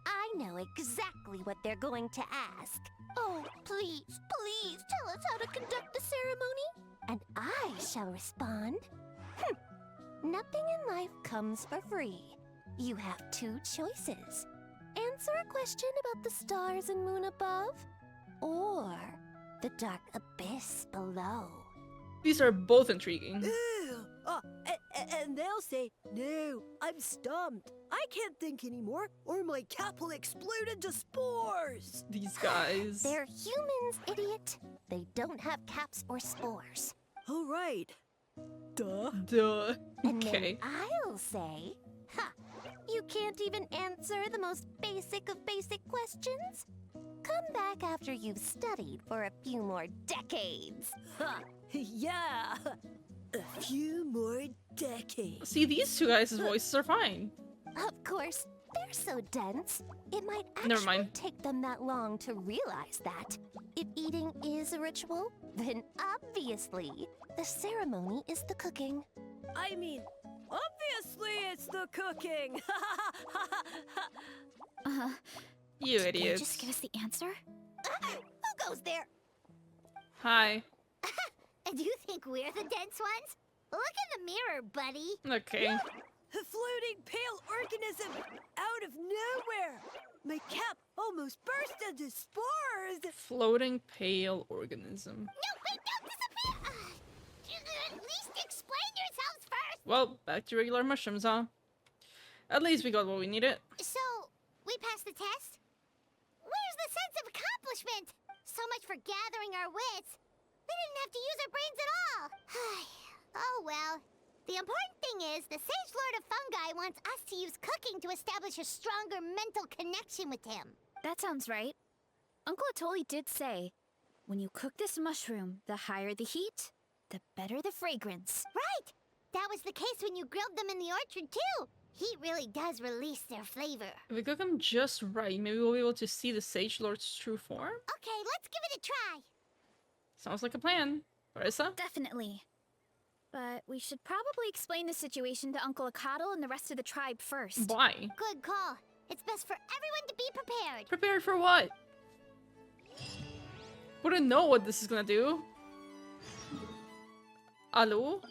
I know exactly what they're going to ask. Oh, please, please tell us how to conduct the ceremony. And I shall respond. Nothing in life comes for free. You have two choices. Answer a question about the stars and moon above, or the dark abyss below. These are both intriguing. Ew. And they'll say, no, I'm stumped. I can't think anymore, or my cap will explode into spores. These guys. They're humans, idiot. They don't have caps or spores. All right. Duh. Duh. And Okay. then I'll say, you can't even answer the most basic of basic questions? Come back after you've studied for a few more decades. Ha! Yeah. A few more decades. See, these two guys' voices are fine. Of course, they're so dense. It might Never actually mind. take them that long to realize that. If eating is a ritual, then obviously the ceremony is the cooking. I mean, obviously it's the cooking. You Did they idiots. just give us the answer? Who goes there? Hi. And you think we're the dense ones? Look in the mirror, buddy. Okay. A floating pale organism out of nowhere. My cap almost burst into spores. Floating pale organism. No, wait, don't disappear! At least explain yourselves first! Well, back to regular mushrooms, huh? At least we got what we needed. So, we passed the test? Where's the sense of accomplishment? So much for gathering our wits. We didn't have to use our brains at all. Oh well. The important thing is, the Sage Lord of Fungi wants us to use cooking to establish a stronger mental connection with him. That sounds right. Uncle Atoli did say, when you cook this mushroom, the higher the heat, the better the fragrance. Right! That was the case when you grilled them in the orchard too. Heat really does release their flavor. If we cook them just right, maybe we'll be able to see the Sage Lord's true form? Okay, let's give it a try. Sounds like a plan. Varesa? Definitely. But we should probably explain the situation to Uncle Akadal and the rest of the tribe first. Why? Good call. It's best for everyone to be prepared. Prepared for what? Wouldn't know what this is gonna do. Hello?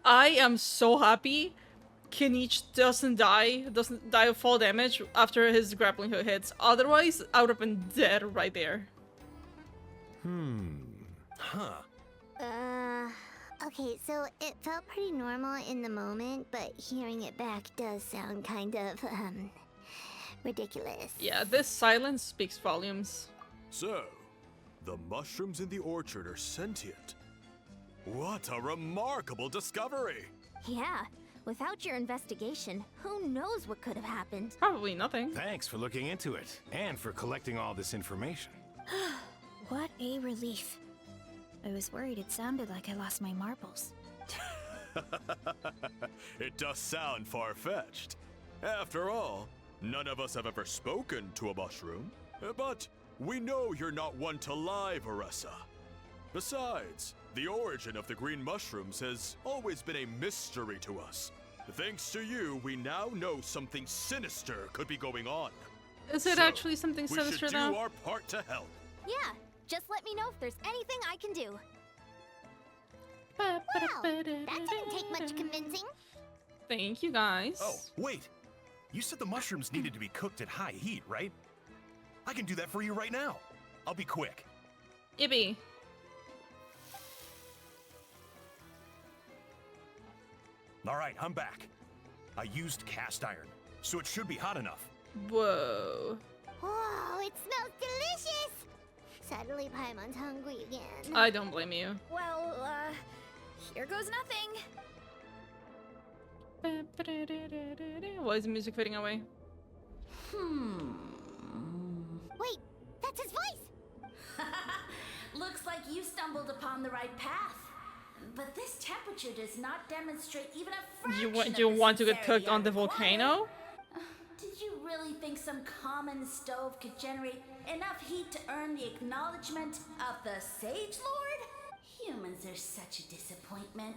I am so happy Kinich doesn't die of fall damage after his grappling hook hits. Otherwise, I would have been dead right there. Huh. Okay, so it felt pretty normal in the moment, but hearing it back does sound kind of, ridiculous. Yeah, this silence speaks volumes. So, the mushrooms in the orchard are sentient. What a remarkable discovery! Yeah, without your investigation, who knows what could have happened? Probably nothing. Thanks for looking into it, and for collecting all this information. What a relief. I was worried it sounded like I lost my marbles. It does sound far-fetched. After all, none of us have ever spoken to a mushroom. But we know you're not one to lie, Varesa. Besides, the origin of the green mushrooms has always been a mystery to us. Thanks to you, we now know something sinister could be going on. Is it So, actually something we sinister should do though? our part to help. Yeah, just let me know if there's anything I can do. That didn't take much convincing. Thank you, guys. Oh, wait. You said the mushrooms needed to be cooked at high heat, right? I can do that for you right now. I'll be quick. Yippee. All right, I'm back. I used cast iron, so it should be hot enough. Whoa. Whoa, it smells delicious! Suddenly Paimon's hungry again. I don't blame you. Well, here goes nothing. Why is the music fading away? Wait, that's his voice! Looks like you stumbled upon the right path. But this temperature does not demonstrate even a fraction of You the want to get sincerity cooked on I the require. volcano? Did you really think some common stove could generate enough heat to earn the acknowledgement of the Sage Lord? Humans are such a disappointment.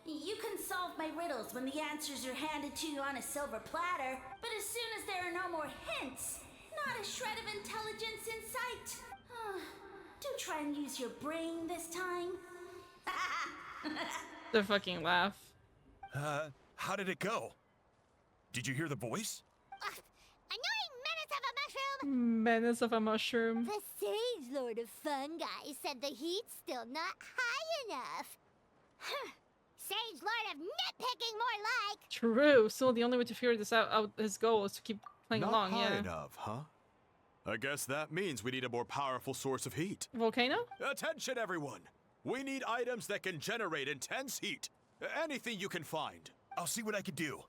You can solve my riddles when the answers are handed to you on a silver platter, but as soon as there are no more hints, not a shred of intelligence in sight. Do try and use your brain this time. The fucking laugh. How did it go? Did you hear the voice? Annoying menace of a mushroom! Menace of a mushroom. The Sage Lord of Fungi said the heat's still not high enough. Sage Lord of nitpicking more like! True. Still, the only way to figure this out his goal is to keep playing Not along. high Yeah. enough, huh? I guess that means we need a more powerful source of heat. Volcano? Attention, everyone! We need items that can generate intense heat. Anything you can find. I'll see what I can do.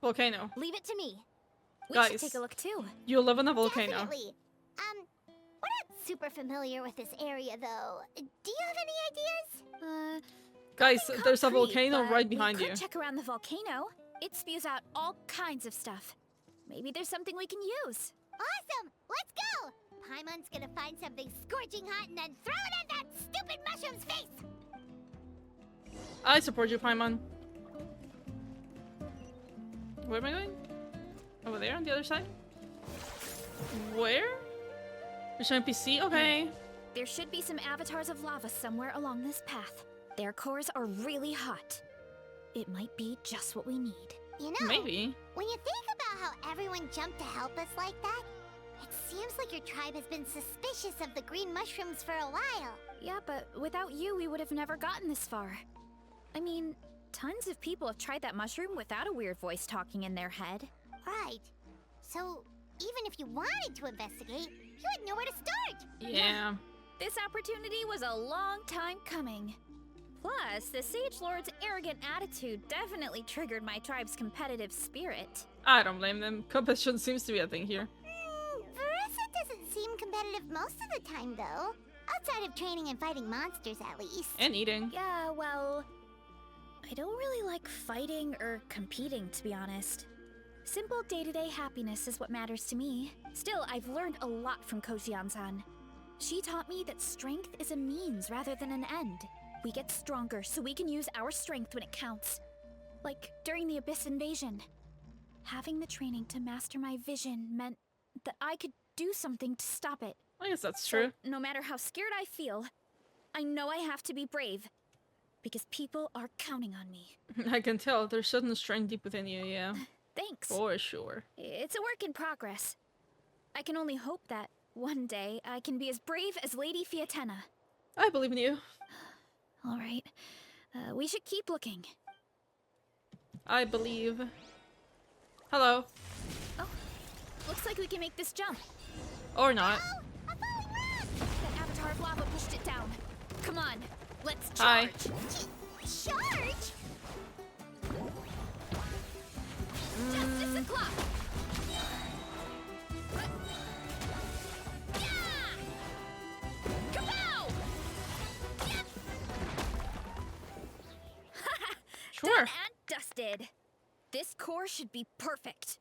Volcano. Leave it to me. We Guys. should take a look too. You live in a volcano. Definitely. We're not super familiar with this area, though. Do you have any ideas? Guys, there's a Concrete, volcano but right behind we you. could check around the volcano. It spews out all kinds of stuff. Maybe there's something we can use. Awesome! Let's go! Paimon's gonna find something scorching hot and then throw it at that stupid mushroom's face! I support you, Paimon. Where am I going? Over there on the other side? Where? There's an NPC? Okay. There should be some avatars of lava somewhere along this path. Their cores are really hot. It might be just what we need. You know, Maybe. when you think about how everyone jumped to help us like that, it seems like your tribe has been suspicious of the green mushrooms for a while. Yeah, but without you, we would have never gotten this far. I mean, tons of people have tried that mushroom without a weird voice talking in their head. Right. So, even if you wanted to investigate, you had nowhere to start. Yeah. This opportunity was a long time coming. Plus, the Sage Lord's arrogant attitude definitely triggered my tribe's competitive spirit. I don't blame them. Competition seems to be a thing here. Varesa doesn't seem competitive most of the time, though. Outside of training and fighting monsters, at least. And eating. Yeah, well, I don't really like fighting or competing, to be honest. Simple day-to-day happiness is what matters to me. Still, I've learned a lot from Kojian-san. She taught me that strength is a means rather than an end. We get stronger so we can use our strength when it counts. Like during the Abyss invasion. Having the training to master my vision meant that I could do something to stop it. I guess that's So, true. no matter how scared I feel, I know I have to be brave. Because people are counting on me. I can tell. There's certain strength deep within you, yeah. Thanks. For sure. It's a work in progress. I can only hope that one day I can be as brave as Lady Fiatena. I believe in you. All right. We should keep looking. I believe. Hello. Oh, looks like we can make this jump. Or not. A falling rock! That avatar of lava pushed it down. Come on, let's Hi. charge. Charge? Justice o'clock. Kapow! Sure. Done and dusted. This core should be perfect.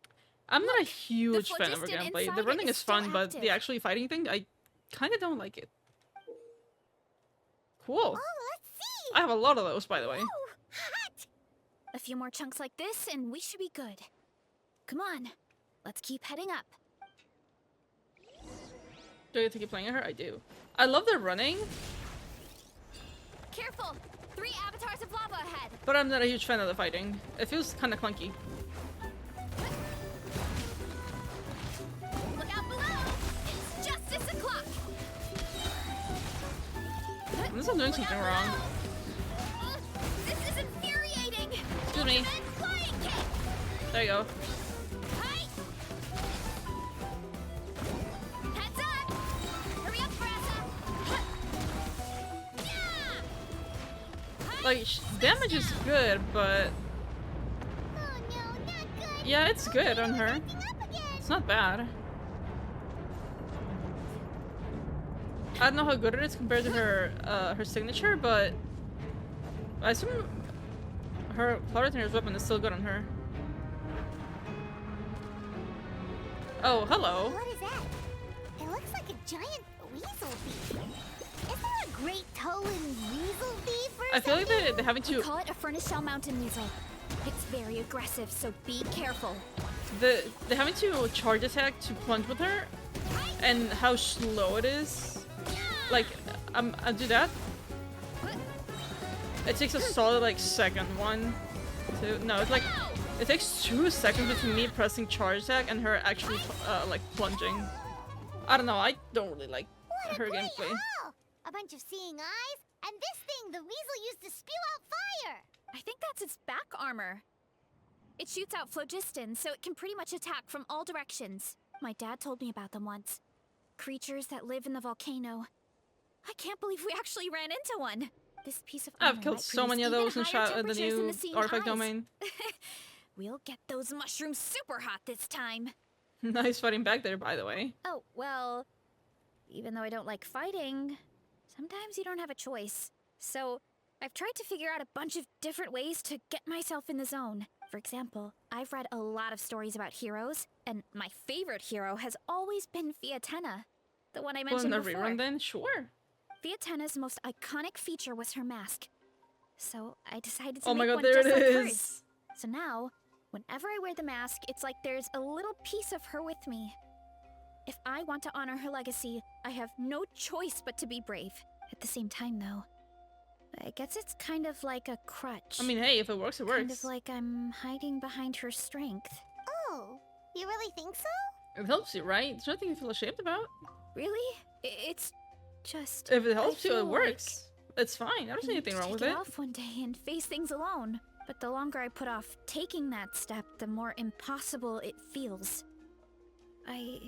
I'm not a huge fan of her phlogiston gameplay. inside The it running is is fun, still but active. the actually fighting thing, I kind of don't like it. Cool. Oh, let's see! I have a lot of those, by the way. Oh, hot! A few more chunks like this and we should be good. Come on, let's keep heading up. Do I get to keep playing her? I do. I love the running. Careful! 3 avatars of lava ahead! But I'm not a huge fan of the fighting. It feels kind of clunky. Look out below! It's justice o'clock! Unless I'm doing something wrong. This is infuriating! Excuse me. Flying kick! There you go. Hi! Heads up! Hurry up, Varesa! Yeah! Like, damage is good, but... Oh no, not good. Yeah, it's good on her. Acting up again. It's not bad. I don't know how good it is compared to her her signature, but I assume her Cloudetainer's weapon is still good on her. Oh, hello. What is that? It looks like a giant weasel thief. Is there a great toe-in weasel thief or I feel like something? they're having We to call it a furnace shell mountain weasel. It's very aggressive, so be careful. they're having to charge attack to plunge with her, and how slow it is. Like, I do that. It takes a solid like second. 1, 2. No, it's like it takes 2 seconds between me pressing charge attack and her actually like plunging. I don't know. I don't really like What a her great gameplay. haul! A bunch of seeing eyes, and this thing the weasel used to spew out fire! I think that's its back armor. It shoots out phlogiston, so it can pretty much attack from all directions. My dad told me about them once. Creatures that live in the volcano. I can't believe we actually ran into one. This piece of armor I've killed might so many of produce those in even higher the temperatures than new seeing artifact eyes. domain. We'll get those mushrooms super hot this time. Nice fighting back there, by the way. Oh, well, even though I don't like fighting, sometimes you don't have a choice. So, I've tried to figure out a bunch of different ways to get myself in the zone. For example, I've read a lot of stories about heroes, and my favorite hero has always been Fiatenna, the one I Well, in mentioned the before. rerun then? Sure. Fiatenna's most iconic feature was her mask. So, I decided to Oh make my god, one there just it like is. hers. So now, whenever I wear the mask, it's like there's a little piece of her with me. If I want to honor her legacy, I have no choice but to be brave. At the same time, though, I guess it's kind of like a crutch. I mean, hey, if it works, it kind works. of like I'm hiding behind her strength. Oh, you really think so? It helps you, right? There's nothing to feel ashamed about. Really? It's just... If it helps I you, it feel works. It's fine. I don't see I need anything to wrong with take it. off one day and face things alone. But the longer I put off taking that step, the more impossible it feels. I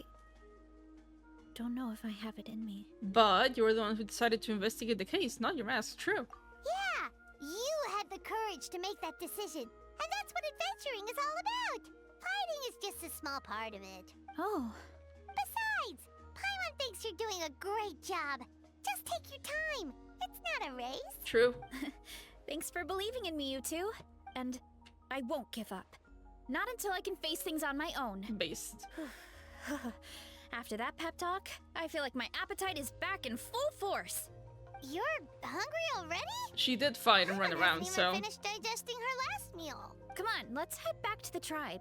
don't know if I have it in me. But you're the one who decided to investigate the case, not your mask. True. Yeah, you had the courage to make that decision. And that's what adventuring is all about. Fighting is just a small part of it. Oh, Besides, Paimon thinks you're doing a great job. Just take your time. It's not a race. True. thanks for believing in me, you two. And I won't give up. Not until I can face things on my own. Based. After that pep talk, I feel like my appetite is back in full force. You're hungry already? She did fight and run Paimon around, hasn't so. even finished digesting her last meal. Come on, let's head back to the tribe.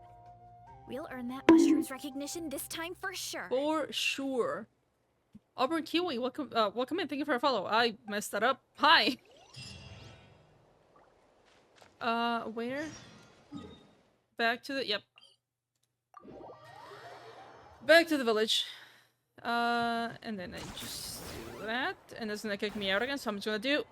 We'll earn that mushroom's recognition this time for sure. For sure. Auburn Kiwi, welcome in. Thank you for a follow. I messed that up. Hi. Where? Back to the, yep. Back to the village. And then I just do that, and it's gonna kick me out again, so I'm just gonna do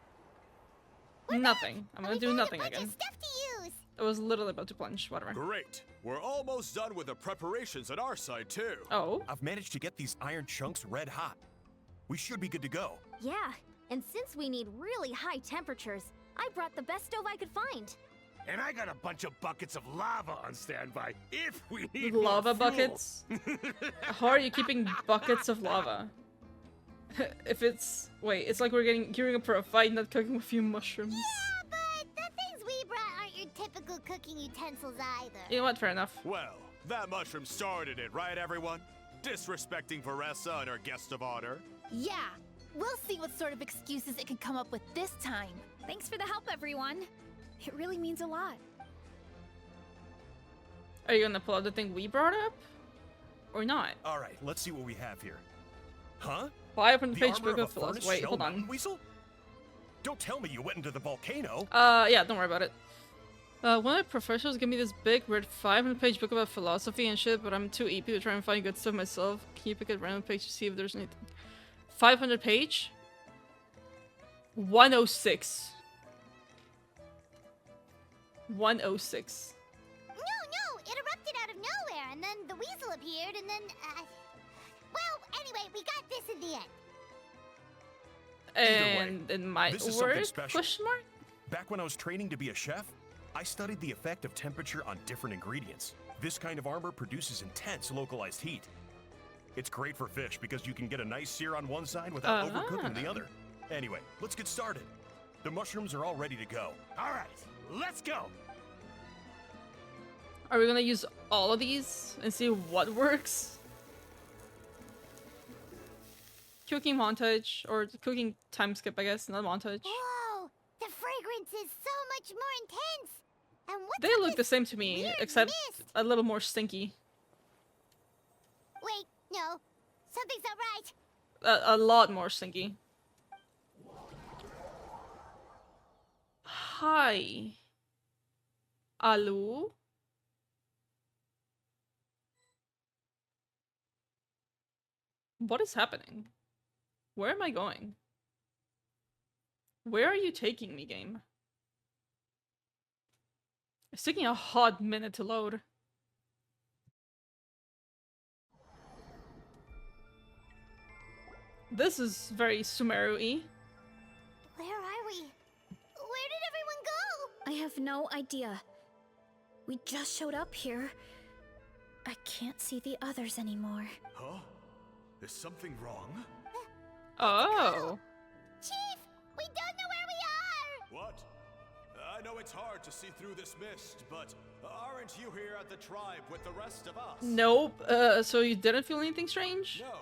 nothing. I'm gonna do nothing again. Stuff to use. I was literally about to plunge, whatever. Great. We're almost done with the preparations on our side, too. Oh, I've managed to get these iron chunks red hot. We should be good to go. Yeah, and since we need really high temperatures, I brought the best stove I could find. And I got a bunch of buckets of lava on standby if we need lava more fuel. buckets? How are you keeping buckets of lava? If it's... Wait, it's like we're gearing up for a fight, not cooking a few mushrooms. Yeah, but the things we brought aren't your typical cooking utensils either. You know what? Fair enough. Well, that mushroom started it, right, everyone? Disrespecting Varesa and her guest of honor. Yeah, we'll see what sort of excuses it can come up with this time. Thanks for the help, everyone. It really means a lot. Are you gonna pull out the thing we brought up? Or not? All right, let's see what we have here. Huh? Why open the The page armor book of a of philosophy? furnace Wait, shell hold mountain on. weasel? Don't tell me you went into the volcano. Yeah, don't worry about it. One of my professors gave me this big red 500-page book about philosophy and shit, but I'm too EP to try and find good stuff myself. Can you pick a random page to see if there's anything? 500-page? 106. 106. No, it erupted out of nowhere, and then the weasel appeared, and then, well, anyway, we got this in the end. And in my this is something word? special. Question mark? Back when I was training to be a chef, I studied the effect of temperature on different ingredients. This kind of armor produces intense localized heat. It's great for fish because you can get a nice sear on one side without overcooking the other. Anyway, let's get started. The mushrooms are all ready to go. All right, let's go. Are we gonna use all of these and see what works? Cooking montage, or cooking time skip, I guess, not montage. Whoa, the fragrance is so much more intense. And what's They with look the this same to me, weird except mist? a little more stinky. Wait, no, something's not right. A lot more stinky. Hi. Hello? What is happening? Where am I going? Where are you taking me, game? It's taking a hot minute to load. This is very Sumeru-y. Where are we? Where did everyone go? I have no idea. We just showed up here. I can't see the others anymore. Huh? Is something wrong? Oh. Chief, we don't know where we are. What? I know it's hard to see through this mist, but aren't you here at the tribe with the rest of us? Nope. So you didn't feel anything strange? No.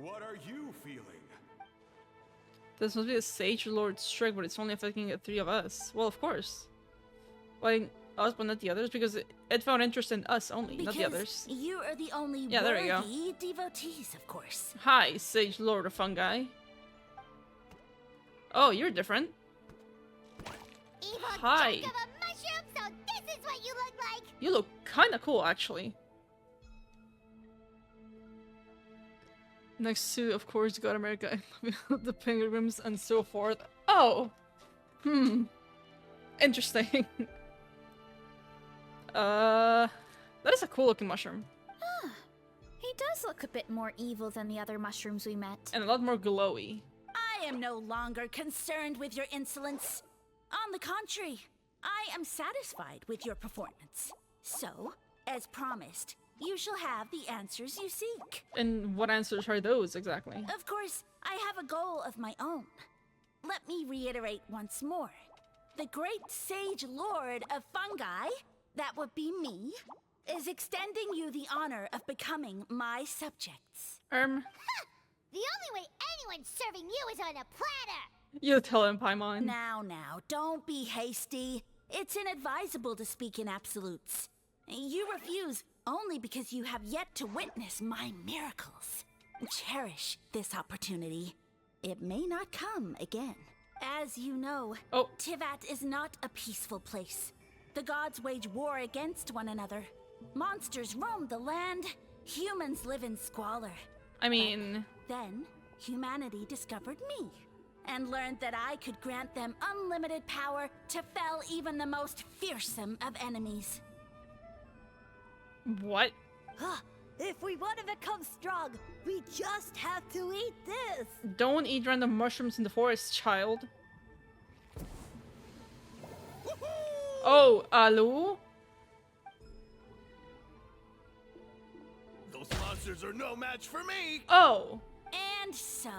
What are you feeling? This must be a Sage Lord's trick, but it's only affecting the three of us. Well, of course. Why us, but not the others? Because it found interest in us only, not the others. You are the only Yeah, there you go. worthy devotees, of course. Hi, Sage Lord of Fungi. Oh, you're different. Evil Hi. chunk of a mushroom, so this is what you look like. You look kinda cool, actually. Next to, of course, God America, the Pilgrims, and so forth. Oh! Interesting. That is a cool looking mushroom. He does look a bit more evil than the other mushrooms we met. And a lot more glowy. I am no longer concerned with your insolence. On the contrary, I am satisfied with your performance. So, as promised, you shall have the answers you seek. And what answers are those, exactly? Of course, I have a goal of my own. Let me reiterate once more. The great Sage Lord of Fungi, that would be me, is extending you the honor of becoming my subjects. The only way anyone's serving you is on a platter. You tell him, Paimon. Now, don't be hasty. It's inadvisable to speak in absolutes. You refuse only because you have yet to witness my miracles. Cherish this opportunity. It may not come again. As you know, Tivat is not a peaceful place. The gods wage war against one another. Monsters roam the land. Humans live in squalor. I mean... But then, humanity discovered me and learned that I could grant them unlimited power to fell even the most fearsome of enemies. What? If we want to become strong, we just have to eat this. Don't eat random mushrooms in the forest, child. Oh, hello? Those monsters are no match for me. Oh. And so,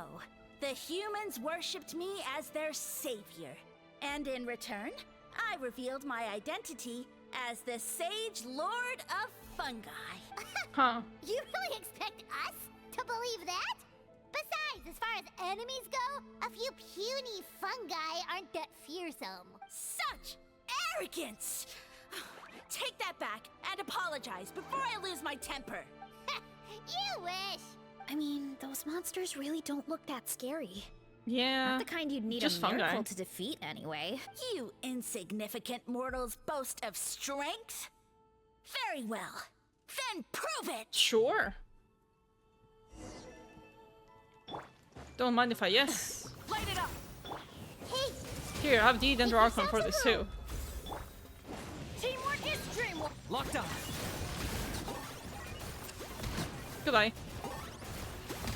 the humans worshipped me as their savior. And in return, I revealed my identity as the Sage Lord of Fungi. Huh. You really expect us to believe that? Besides, as far as enemies go, a few puny fungi aren't that fearsome. Such arrogance! Take that back and apologize before I lose my temper. You wish. I mean, those monsters really don't look that scary. Yeah. Not the kind you'd need just a fungi. miracle to defeat anyway. You insignificant mortals boast of strength? Very well. Then prove it! Sure. Don't mind if I yes. Light it up. Hey, Here, have the Dendrocon for this too. teamwork is dreamwork. Locked on. Goodbye.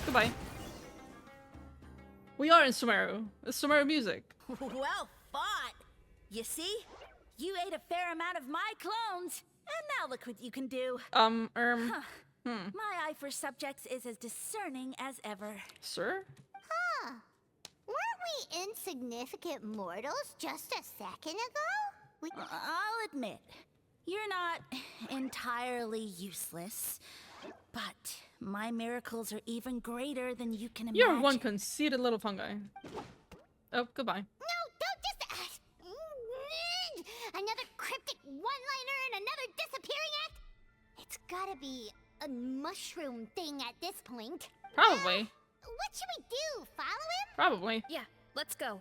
Goodbye. We are in Sumeru. It's Sumeru music. Well fought! You see? You ate a fair amount of my clones, and now look what you can do. My eye for subjects is as discerning as ever. Sir? Huh. Weren't we insignificant mortals just a second ago? I'll admit, you're not entirely useless, but my miracles are even greater than you can imagine. You're one conceited little fungi. Oh, goodbye. No, don't just... another cryptic one-liner and another disappearing act? It's gotta be a mushroom thing at this point. Probably. What should we do? Follow him? Probably. Yeah, let's go.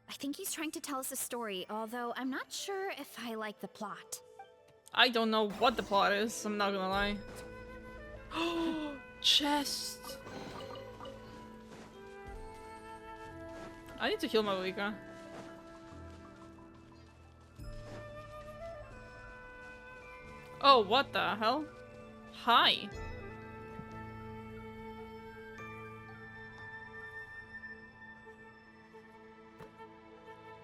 I think he's trying to tell us a story, although I'm not sure if I like the plot. I don't know what the plot is, I'm not gonna lie. Chest! I need to heal my Wika. Oh, what the hell? Hi.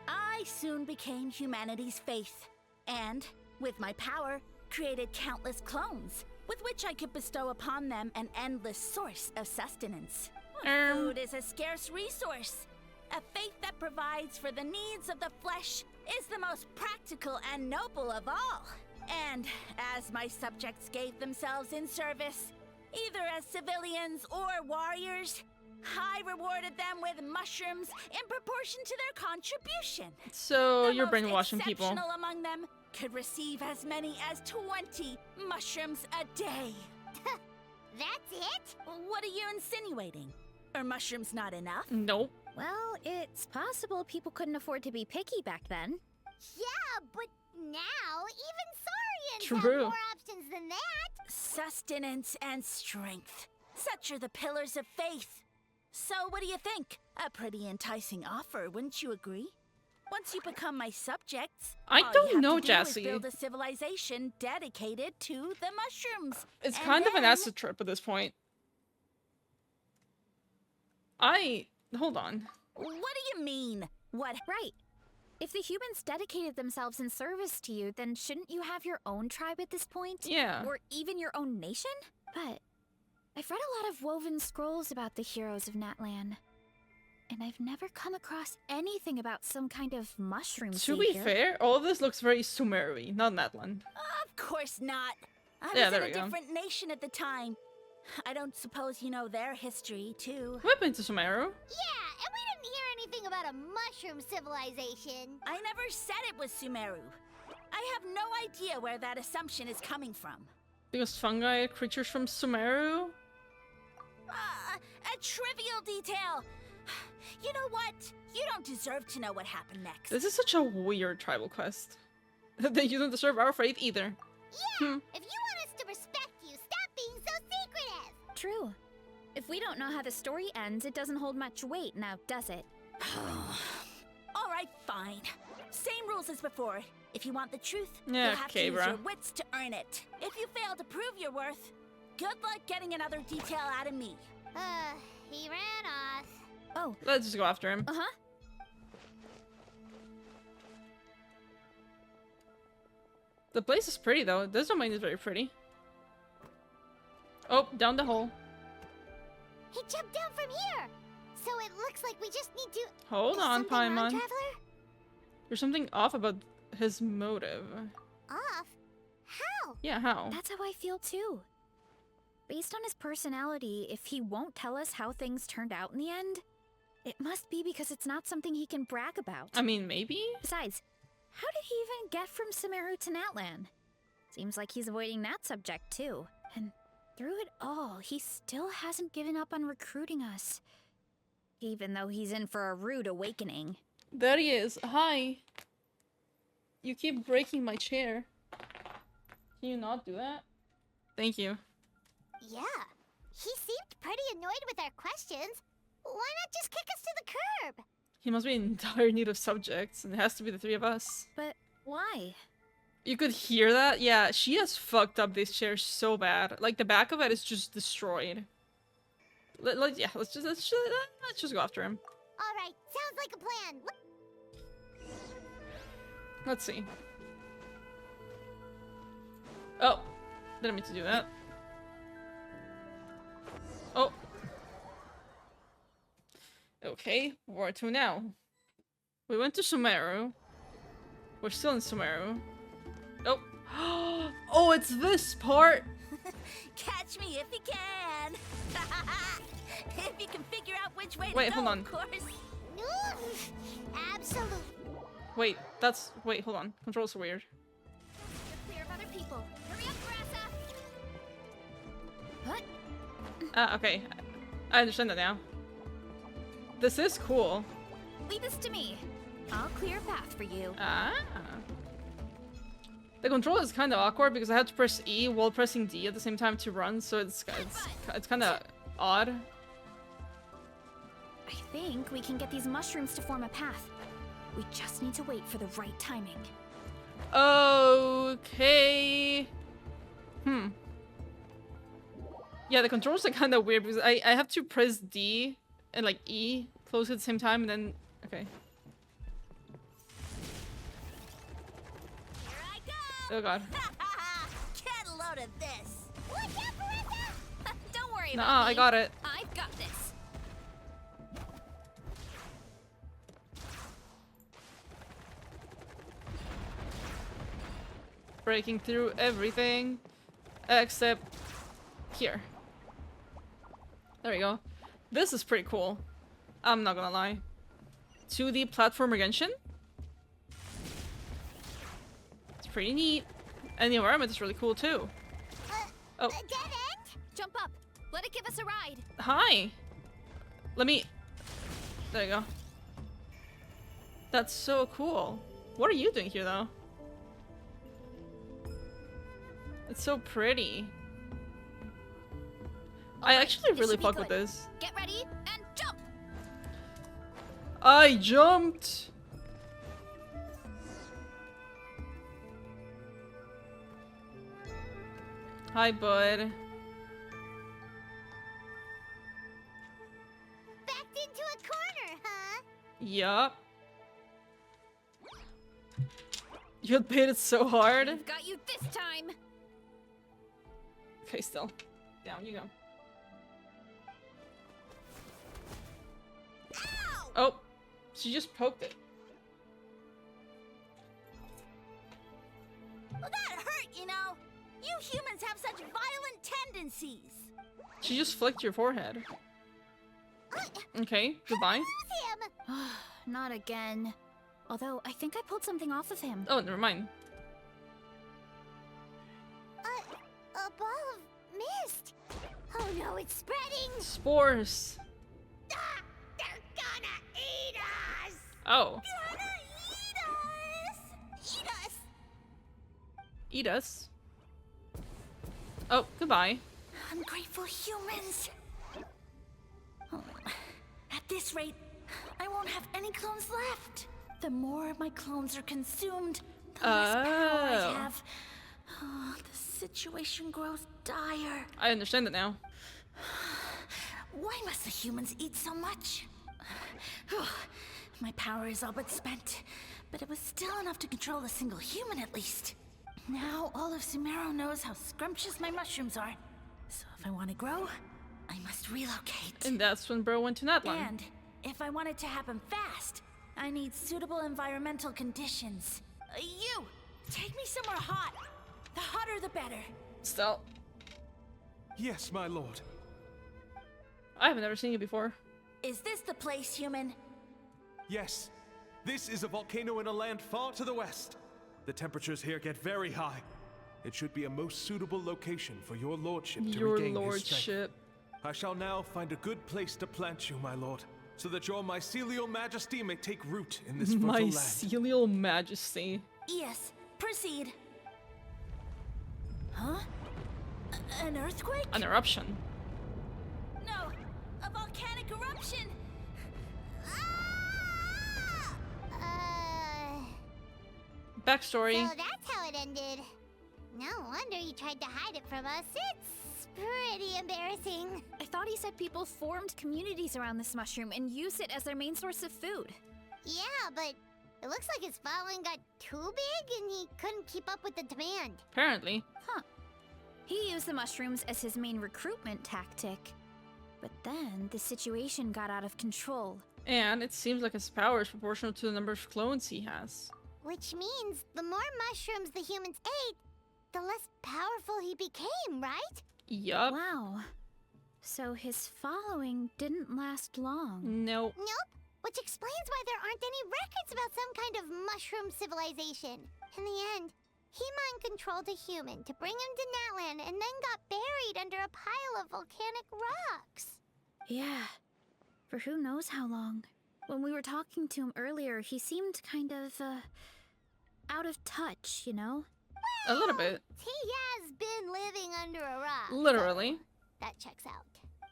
I soon became humanity's faith, and, with my power, created countless clones, with which I could bestow upon them an endless source of sustenance. Food is a scarce resource. A faith that provides for the needs of the flesh is the most practical and noble of all. And as my subjects gave themselves in service, either as civilians or warriors, I rewarded them with mushrooms in proportion to their contribution. So The you're most brainwashing people. exceptional among them could receive as many as 20 mushrooms a day. That's it? What are you insinuating? Are mushrooms not enough? Nope. Well, it's possible people couldn't afford to be picky back then. Yeah, but now even Saurians True. have more options than that. Sustenance and strength. Such are the pillars of faith. So what do you think? A pretty enticing offer, wouldn't you agree? Once you become my subjects, I all don't you have know, to do is Jassy. build a civilization dedicated to the mushrooms. It's And kind of an then- acid trip at this point. Hold on. What do you mean? What? Right. If the humans dedicated themselves in service to you, then shouldn't you have your own tribe at this point? Yeah. Or even your own nation? But I've read a lot of woven scrolls about the heroes of Natlan. And I've never come across anything about some kind of mushroom To be savior. fair, all of this looks very Sumeru-y, not Natlan. Of course not. I Yeah, was there in we a go. different nation at the time. I don't suppose you know their history, too. We've been to Sumeru. Yeah, and we didn't hear anything about a mushroom civilization. I never said it was Sumeru. I have no idea where that assumption is coming from. Because fungi are creatures from Sumeru? A trivial detail. You know what? You don't deserve to know what happened next. This is such a weird tribal quest. That you don't deserve our faith either. Yeah, if you want us to respect you, stop being so secretive. True. If we don't know how the story ends, it doesn't hold much weight now, does it? All right, fine. Same rules as before. If you want the truth, Yeah, you'll have okay, to use bruh. your wits to earn it. If you fail to prove your worth, good luck getting another detail out of me. He ran off. Oh, Let's just go after him. uh-huh. The place is pretty though. This domain is very pretty. Oh, down the hole. He jumped down from here. So it looks like we just need to... Hold Is on, something wrong, Paimon. Traveler? There's something off about his motive. Off? How? Yeah, how? That's how I feel too. Based on his personality, if he won't tell us how things turned out in the end, it must be because it's not something he can brag about. I mean, maybe? Besides, how did he even get from Sumeru to Natlan? Seems like he's avoiding that subject too. And through it all, he still hasn't given up on recruiting us. Even though he's in for a rude awakening. There he is. Hi. You keep breaking my chair. Can you not do that? Thank you. Yeah. He seemed pretty annoyed with our questions. Why not just kick us to the curb? He must be in dire need of subjects, and it has to be the three of us. But why? You could hear that? Yeah, she has fucked up this chair so bad. Like, the back of it is just destroyed. Yeah, let's just go after him. Alright, sounds like a plan. Let's see. Oh, didn't mean to do that. Oh. Okay, where to now? We went to Sumeru. We're still in Sumeru. Oh. Oh, it's this part! Catch me if you can! If you can figure out which way Wait, to go, hold on. of course. Absolutely. Wait, wait, hold on. Controls are weird. You're clear of other people. Hurry up, Varesa! What? Ah, okay. I understand that now. This is cool. Leave this to me. I'll clear a path for you. Ah. The control is kind of awkward because I have to press E while pressing D at the same time to run, so it's kind of odd. I think we can get these mushrooms to form a path. We just need to wait for the right timing. Okay. Yeah, the controls are kind of weird because I have to press D and like E close at the same time, and then okay. Here I go! Oh god. Get a load of this! Watch out, Varesa! Don't worry Nah, about me. I got it. I've got this. Breaking through everything except here. There we go. This is pretty cool. I'm not gonna lie. 2D platformer Genshin? It's pretty neat. And the environment is really cool too. Oh. Dead end? Jump up. Let it give us a ride. Hi! Let me... There you go. That's so cool. What are you doing here though? It's so pretty. I actually really fuck with this. Get ready and jump! I jumped! Hi, bud. Backed into a corner, huh? Yup. You had baited so hard. I've got you this time. Okay, still. Down you go. Ow! Oh, she just poked it. Well, that hurt, you know. You humans have such violent tendencies. She just flicked your forehead. Okay, goodbye. Lose him! Not again. Although, I think I pulled something off of him. Oh, never mind. A ball of mist. Oh no, it's spreading. Spores. Ah, they're gonna eat us. Oh. Gonna eat us! Eat us! Eat us. Oh, goodbye. Ungrateful humans! Oh, at this rate, I won't have any clones left. The more my clones are consumed, the less power I have. Oh, the situation grows dire. I understand it now. Why must the humans eat so much? My power is all but spent, but it was still enough to control a single human at least. Now all of Sumeru knows how scrumptious my mushrooms are. So if I want to grow, I must relocate. And that's when bro went to Natlan. And if I want it to happen fast, I need suitable environmental conditions. You! Take me somewhere hot. The hotter the better. Still. Yes, my lord. I haven't ever seen you before. Is this the place, human? Yes. This is a volcano in a land far to the west. The temperatures here get very high. It should be a most suitable location for your lordship to Your regain his strength. lordship. I shall now find a good place to plant you, my lord, so that your mycelial majesty may take root in this fertile land. Mycelial majesty. Yes, proceed. Huh? An earthquake? An eruption. No, a volcanic eruption. Backstory. So that's how it ended. No wonder you tried to hide it from us. It's pretty embarrassing. I thought he said people formed communities around this mushroom and used it as their main source of food. Yeah, but it looks like his following got too big and he couldn't keep up with the demand. Apparently. Huh. He used the mushrooms as his main recruitment tactic. But then the situation got out of control. And it seems like his power is proportional to the number of clones he has. Which means the more mushrooms the humans ate, the less powerful he became, right? Yup. Wow. So his following didn't last long. Nope. Nope. Which explains why there aren't any records about some kind of mushroom civilization. In the end, he mind-controlled a human to bring him to Natlan and then got buried under a pile of volcanic rocks. Yeah. For who knows how long. When we were talking to him earlier, he seemed kind of, out of touch, you know? A little bit. He has been living under a rock. Literally. So that checks out.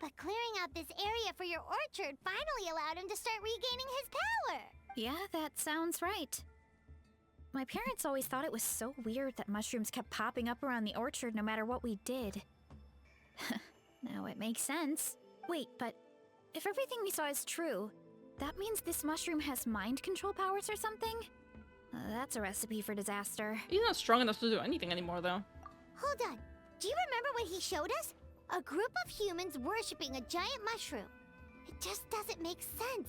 But clearing out this area for your orchard finally allowed him to start regaining his power. Yeah, that sounds right. My parents always thought it was so weird that mushrooms kept popping up around the orchard no matter what we did. Now it makes sense. Wait, but if everything we saw is true, that means this mushroom has mind control powers or something? That's a recipe for disaster. He's not strong enough to do anything anymore, though. Hold on. Do you remember what he showed us? A group of humans worshipping a giant mushroom. It just doesn't make sense.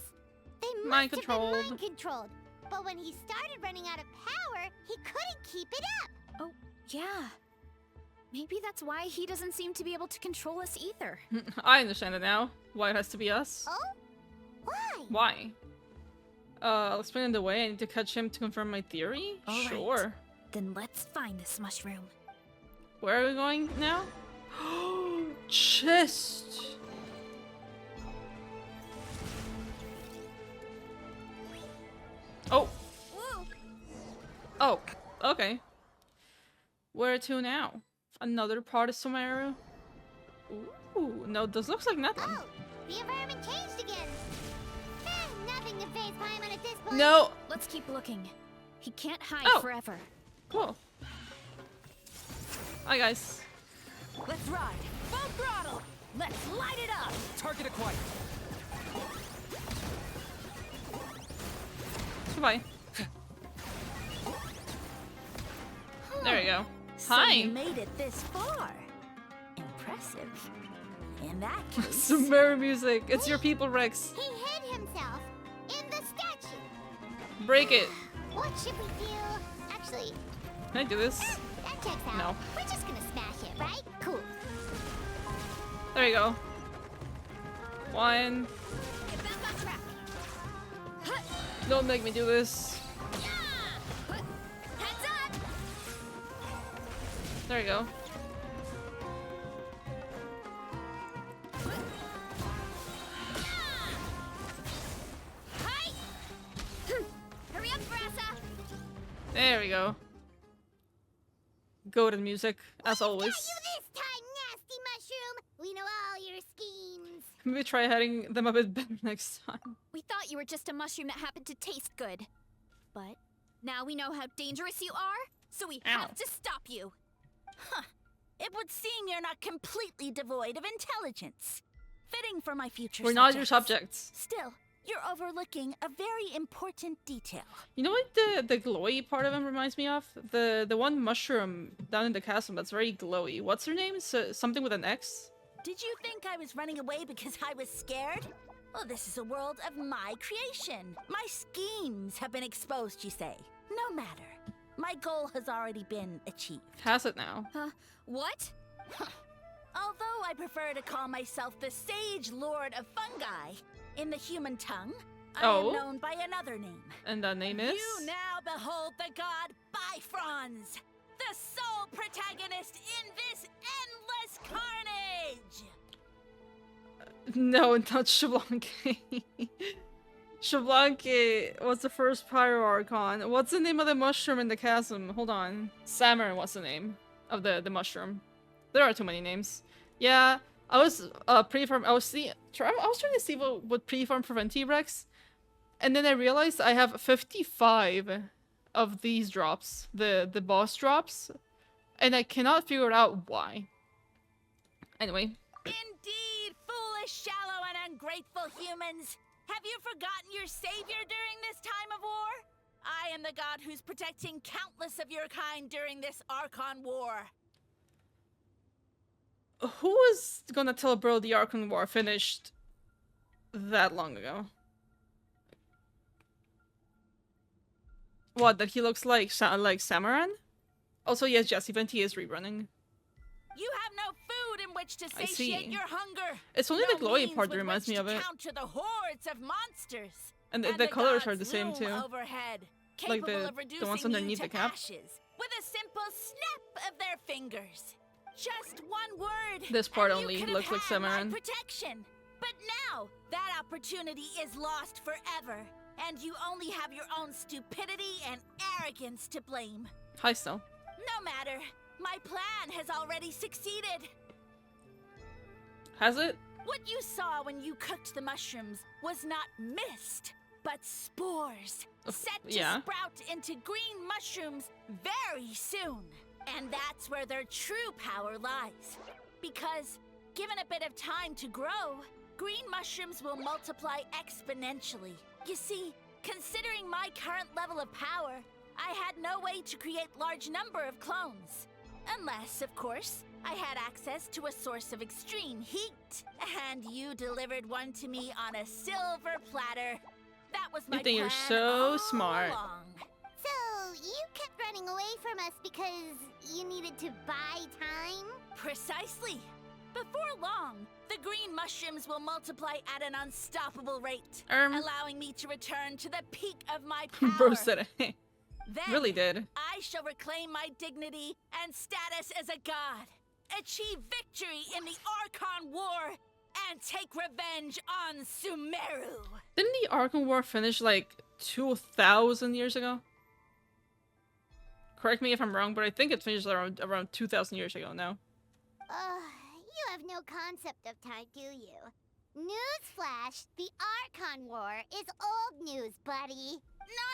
They must Mind have been controlled. mind controlled. But when he started running out of power, he couldn't keep it up. Oh, yeah. Maybe that's why he doesn't seem to be able to control us either. I understand it now. Why it has to be us. Oh? Why? Why? I'll explain it away. I need to catch him to confirm my theory? All right. Sure. Then let's find this mushroom. Where are we going now? Chest! Oh! Whoa. Oh, okay. Where to now? Another part of Sumeru? Ooh, no, this looks like nothing. Oh, the environment changed again. Nothing to face Paimon at this point. No! Let's keep looking. He can't hide Oh. forever. Cool. Hi, guys. Let's ride. Full throttle. Let's light it up. Target acquired. Goodbye. There you go. So Hi. you made it this far. Impressive. In that case, Sumeru music. It's your people, Rex. He hid himself in the statue. Break it. What should we do? Actually, Can I do this? that checks out. No. We're just gonna smash it, right? Cool. There you go. One. Get back on track. Don't make me do this. Heads up. There you go. Hi. Hurry up, Varesa. There we go. Go to the music, as always. Got you this time, nasty mushroom. We know all your schemes. Maybe try hitting them a bit better next time. We thought you were just a mushroom that happened to taste good. But now we know how dangerous you are, so we have to stop you. it would seem you're not completely devoid of intelligence. Fitting for my future We're not your subjects. Still, you're overlooking a very important detail. You know what the glowy part of him reminds me of? The one mushroom down in the castle that's very glowy. What's her name? Something with an X? Did you think I was running away because I was scared? Well, this is a world of my creation. My schemes have been exposed, you say. No matter. My goal has already been achieved. Has it now? What? Although I prefer to call myself the Sage Lord of Fungi, in the human tongue, I am known by another name. And that name is? You now behold the god Bifrons, the sole protagonist in this endless carnage! No, not Shalonki. Shablanke was the first Pyro Archon. What's the name of the mushroom in the chasm? Hold on. Xamaran, what's the name of the mushroom? There are too many names. Yeah, I was pre-farm. I was trying to see what would pre-farm prevent T-Rex, and then I realized I have 55 of these drops, the boss drops, and I cannot figure out why. Anyway. Indeed, foolish, shallow, and ungrateful humans! Have you forgotten your savior during this time of war? I am the god who's protecting countless of your kind during this Archon War. Who was gonna tell bro the Archon War finished that long ago? What, that he looks like Xamaran? Also, yes, Jesse Venti is rerunning. You have no food in which to I satiate see. your hunger. It's only no the glowy means part that with reminds which me of to it. counter the hordes of monsters. And the colors are the gods same loom too. Overhead, Like capable the of reducing ones you underneath to the cap. ashes with a simple snap of their fingers. Just one word. This part and only you could looks have like had my Xamaran. protection. But now that opportunity is lost forever, and you only have your own stupidity and arrogance to blame. Hi, Stel. No matter. My plan has already succeeded. Has it? What you saw when you cooked the mushrooms was not mist, but spores, set to yeah. sprout into green mushrooms very soon. And that's where their true power lies. Because, given a bit of time to grow, green mushrooms will multiply exponentially. You see, considering my current level of power, I had no way to create large number of clones. Unless, of course, I had access to a source of extreme heat. And you delivered one to me on a silver platter. That was my You think you're plan so all smart. along. So, you kept running away from us because you needed to buy time? Precisely. Before long, the green mushrooms will multiply at an unstoppable rate, allowing me to return to the peak of my power. Bro said it. Then, Really did. I shall reclaim my dignity and status as a god, achieve victory in the Archon War, and take revenge on Sumeru. Didn't the Archon War finish like 2,000 years ago? Correct me if I'm wrong, but I think it finished around 2,000 years ago now. You have no concept of time, do you? Newsflash, the Archon War is old news, buddy.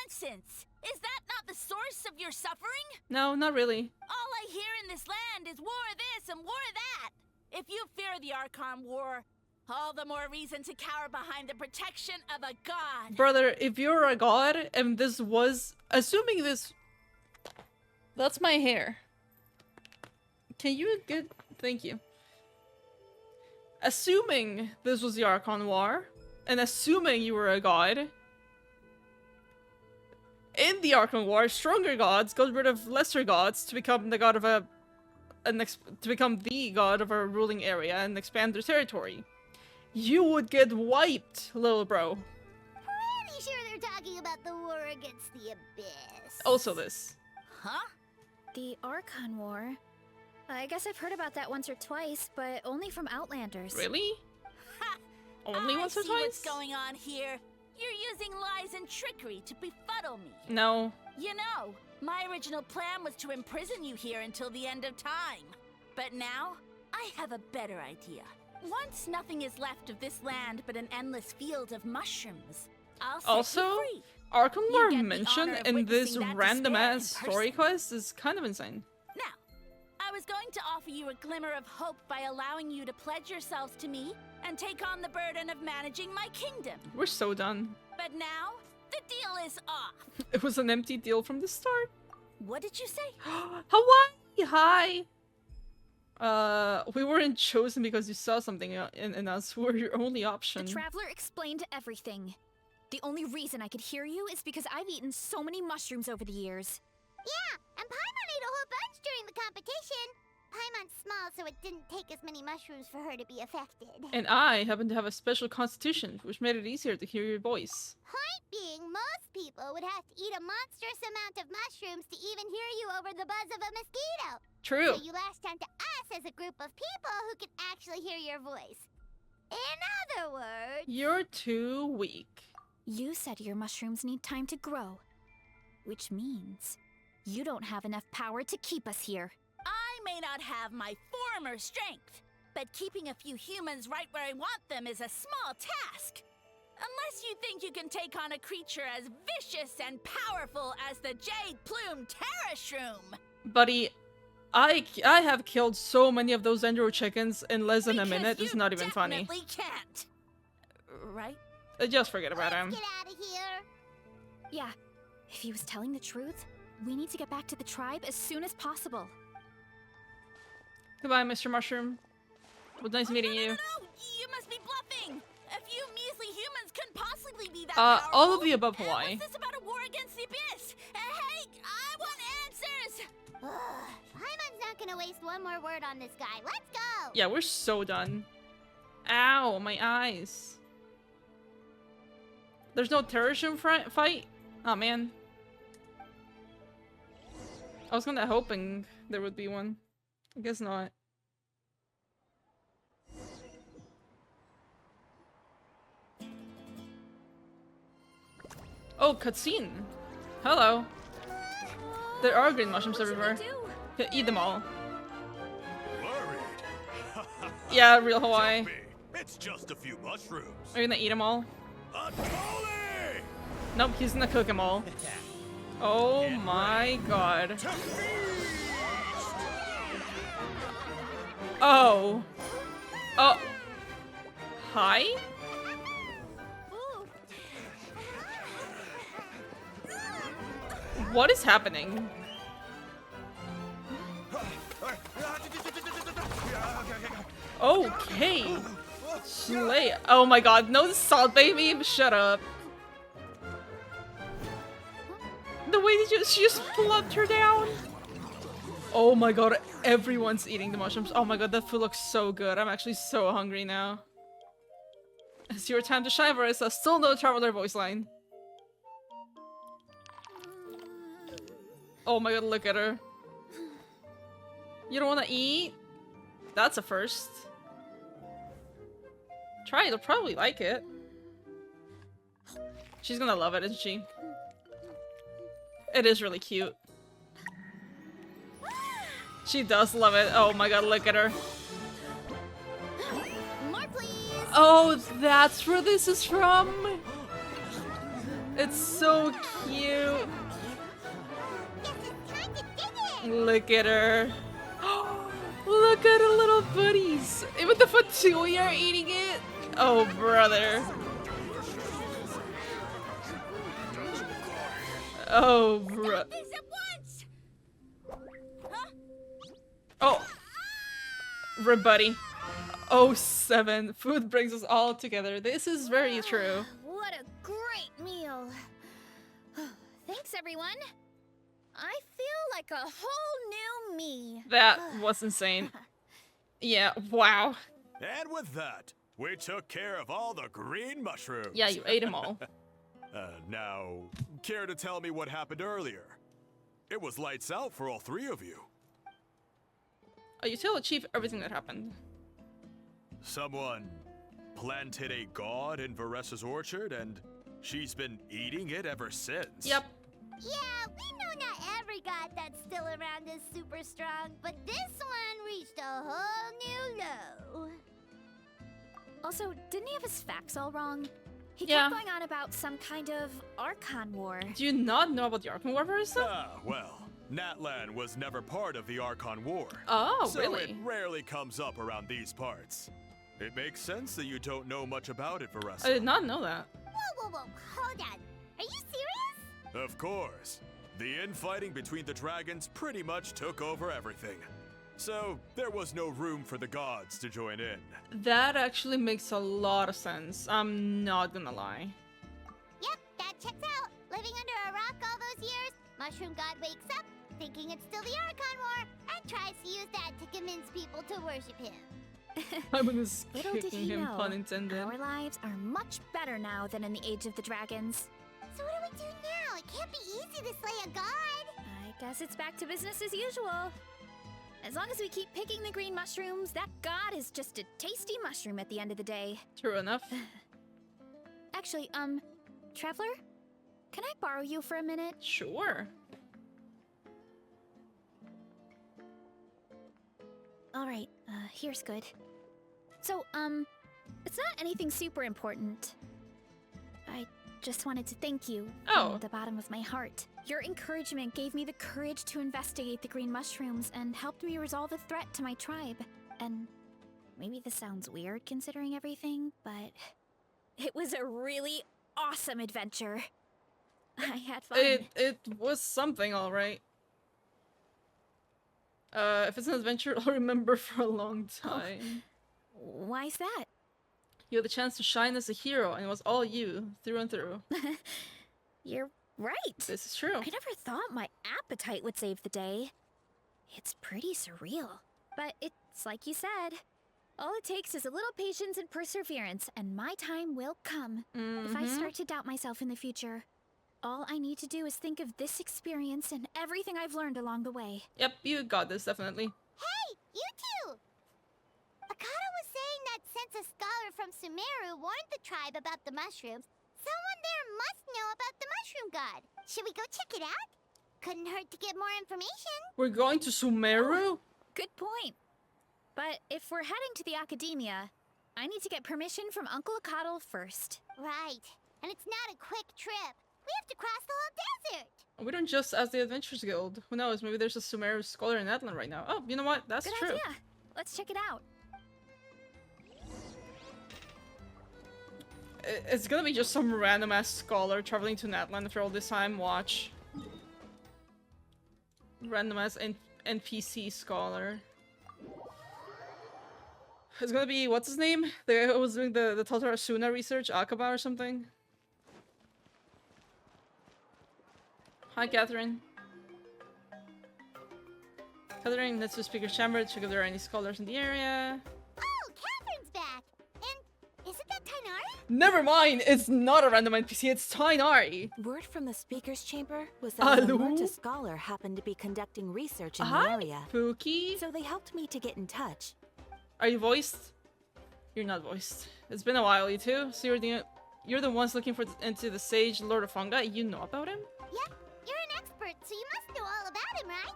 Nonsense! Is that not the source of your suffering? No, not really. All I hear in this land is war this and war that. If you fear the Archon War, all the more reason to cower behind the protection of a god. Brother, if you're a god, and this was... Assuming this... That's my hair. Can you get... Thank you. Assuming this was the Archon War, and assuming you were a god... In the Archon War, stronger gods got rid of lesser gods to become the god of a... to become the god of a ruling area and expand their territory. You would get wiped, little bro. Pretty sure they're talking about the war against the Abyss. Also this. Huh? The Archon War? I guess I've heard about that once or twice, but only from Outlanders. Really? Ha! Only once or I see twice? what's going on here. You're using lies and trickery to befuddle me. No. You know, my original plan was to imprison you here until the end of time. But now, I have a better idea. Once nothing is left of this land but an endless field of mushrooms, I'll set Also, you free. Archon You War get the mentioned honor of in this witnessing that random despair ass in story person. quest is kind of insane. Now, I was going to offer you a glimmer of hope by allowing you to pledge yourselves to me and take on the burden of managing my kingdom. We're so done. But now, the deal is off. It was an empty deal from the start. What did you say? Hawaii! Hi! We weren't chosen because you saw something in us. We're your only option. The Traveler explained everything. The only reason I could hear you is because I've eaten so many mushrooms over the years. Yeah, and Paimon ate a whole bunch during the competition. Paimon's small, so it didn't take as many mushrooms for her to be affected. And I happen to have a special constitution, which made it easier to hear your voice. Point being, most people would have to eat a monstrous amount of mushrooms to even hear you over the buzz of a mosquito. True. So you latched onto us as a group of people who could actually hear your voice. In other words... You're too weak. You said your mushrooms need time to grow, which means you don't have enough power to keep us here. I may not have my former strength, but keeping a few humans right where I want them is a small task. Unless you think you can take on a creature as vicious and powerful as the Jade Plume Terra Shroom. Buddy, I have killed so many of those Endro chickens in less than a minute. It's not even funny. Definitely can't. Right? Just forget about him. Get out of here. Yeah, if he was telling the truth, we need to get back to the tribe as soon as possible. Goodbye, Mr. Mushroom. It was nice meeting you. No, you must be bluffing. A few measly humans couldn't possibly be that powerful. All of the above, Hawaii. What's this about a war against the abyss? Hey, I want answers. Paimon's not gonna waste one more word on this guy. Let's go. Yeah, we're so done. Ow, my eyes. There's no terrorism fight? Oh man. I was kinda hoping there would be one. I guess not. Oh, cutscene. Hello. There are green mushrooms everywhere. Yeah, eat them all. Worried? Yeah, real Hawaii. Don't be. It's just a few mushrooms. Are you gonna eat them all? Unholy! Nope, he's gonna cook them all. Oh my god. Oh. Oh. Hi? What is happening? Okay. Slay. Oh my god, no salt baby, shut up. The way that she just plumped her down. Oh my god, everyone's eating the mushrooms. Oh my god, that food looks so good. I'm actually so hungry now. It's your time to shine, Varesa. Still no Traveler voice line. Oh my god, look at her. You don't want to eat? That's a first. Try it, you'll probably like it. She's gonna love it, isn't she? It is really cute. She does love it. Oh my god, look at her. More, please. Oh, that's where this is from? It's so cute. Look at her. Look at her little buddies. Even the Fatui are eating it. Oh, brother. Oh, bro. Oh. Buddy. Oh, 7. Food brings us all together. This is very true. What a great meal. Thanks, everyone. I feel like a whole new me. That was insane. Yeah, wow. And with that, we took care of all the green mushrooms. Yeah, you ate them all. Now, care to tell me what happened earlier? It was lights out for all 3 of you. Oh, you tell the chief everything that happened. Someone planted a god in Varesa's orchard, and she's been eating it ever since. Yep. Yeah, we know not every god that's still around is super strong, but this one reached a whole new low. Also, didn't he have his facts all wrong? He Yeah. kept going on about some kind of Archon War. Do you not know about the Archon War, Varesa? Ah, well, Natlan was never part of the Archon War. Oh, so really? it rarely comes up around these parts. It makes sense that you don't know much about it, Varesa. I did not know that. Whoa, hold on. Are you serious? Of course. The infighting between the dragons pretty much took over everything. So, there was no room for the gods to join in. That actually makes a lot of sense. I'm not gonna lie. Yep, that checks out. Living under a rock all those years, Mushroom God wakes up, thinking it's still the Archon War, and tries to use that to convince people to worship him. I'm gonna just Little did kicking he him, know, pun intended. our lives are much better now than in the Age of the Dragons. So what do we do now? It can't be easy to slay a god. I guess it's back to business as usual. As long as we keep picking the green mushrooms, that god is just a tasty mushroom at the end of the day. True enough. Actually, Traveler? Can I borrow you for a minute? Sure. Alright, here's good. So, it's not anything super important. I just wanted to thank you from the bottom of my heart. Your encouragement gave me the courage to investigate the green mushrooms and helped me resolve a threat to my tribe. And maybe this sounds weird considering everything, but it was a really awesome adventure. I had fun. It was something, alright. If it's an adventure, I'll remember for a long time. Why's that? You had the chance to shine as a hero, and it was all you, through and through. You're right. This is true. I never thought my appetite would save the day. It's pretty surreal. But it's like you said. All it takes is a little patience and perseverance, and my time will come. If I start to doubt myself in the future, all I need to do is think of this experience and everything I've learned along the way. Yep, you got this, definitely. Hey, you two! Akata was saying that since a scholar from Sumeru warned the tribe about the mushrooms, someone there must know about the mushroom god. Should we go check it out? Couldn't hurt to get more information. We're going to Sumeru? Good point. But if we're heading to the academia, I need to get permission from Uncle Akatl first. Right. And it's not a quick trip. We have to cross the whole desert. We don't just ask the Adventurers Guild. Who knows, maybe there's a Sumeru scholar in Atlan right now. Oh, you know what? That's Good true. idea. Let's check it out. It's gonna be just some random ass scholar traveling to Natlan for all this time. Watch. Random ass NPC scholar. It's gonna be, what's his name? The guy who was doing the Tatarasuna research, Akaba or something. Hi, Catherine. Catherine, let's do speaker's chamber to check if there are any scholars in the area. Oh, Catherine's back. And isn't that Tainari? Never mind, it's not a random NPC, it's Tainari. Word from the speaker's chamber was that an Hello? Alerta scholar happened to be conducting research in the Hi, area. Pookie. So they helped me to get in touch. Are you voiced? You're not voiced. It's been a while, you two. So you're the ones looking for into the sage Lord of Fungi. You know about him? Yep, you're an expert, so you must know all about him, right?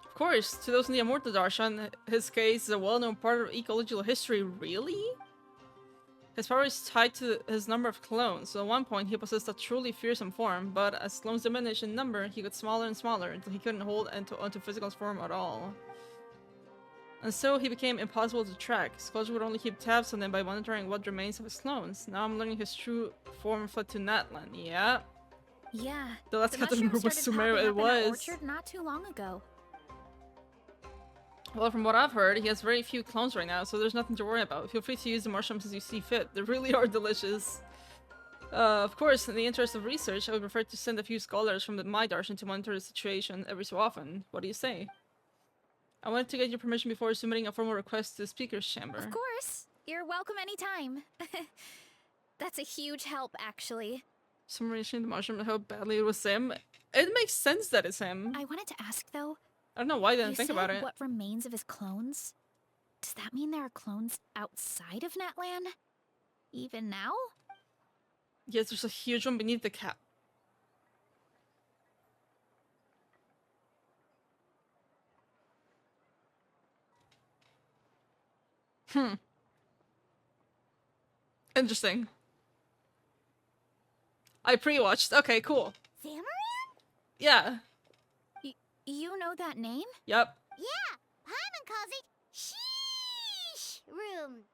Of course. To those in the Amurta Darshan, his case is a well-known part of ecological history. Really? His power is tied to his number of clones. So at one point, he possessed a truly fearsome form, but as clones diminished in number, he got smaller and smaller until he couldn't hold onto physical form at all. And so he became impossible to track. Scholars would only keep tabs on him by monitoring what remains of his clones. Now I'm learning his true form fled to Natlan. Yeah. Yeah. The last Captain mushrooms was started Sumeru. popping It up in our was. orchard not too long ago. Well, from what I've heard, he has very few clones right now, so there's nothing to worry about. Feel free to use the mushrooms as you see fit. They really are delicious. Of course, in the interest of research, I would prefer to send a few scholars from my Darshan to monitor the situation every so often. What do you say? I wanted to get your permission before submitting a formal request to the speaker's chamber. Of course. You're welcome anytime. That's a huge help, actually. Some relation to the mushroom, how badly it was him. It makes sense that it's him. I wanted to ask, though. I don't know why I didn't think about You it. said what remains of his clones? Does that mean there are clones outside of Natlan? Even now? Yes, there's a huge one beneath the cap. Interesting. I pre-watched. Okay, cool. Xamaran? Yeah. You know that name? Yep. Yeah, Paimon calls it Sheesh Room.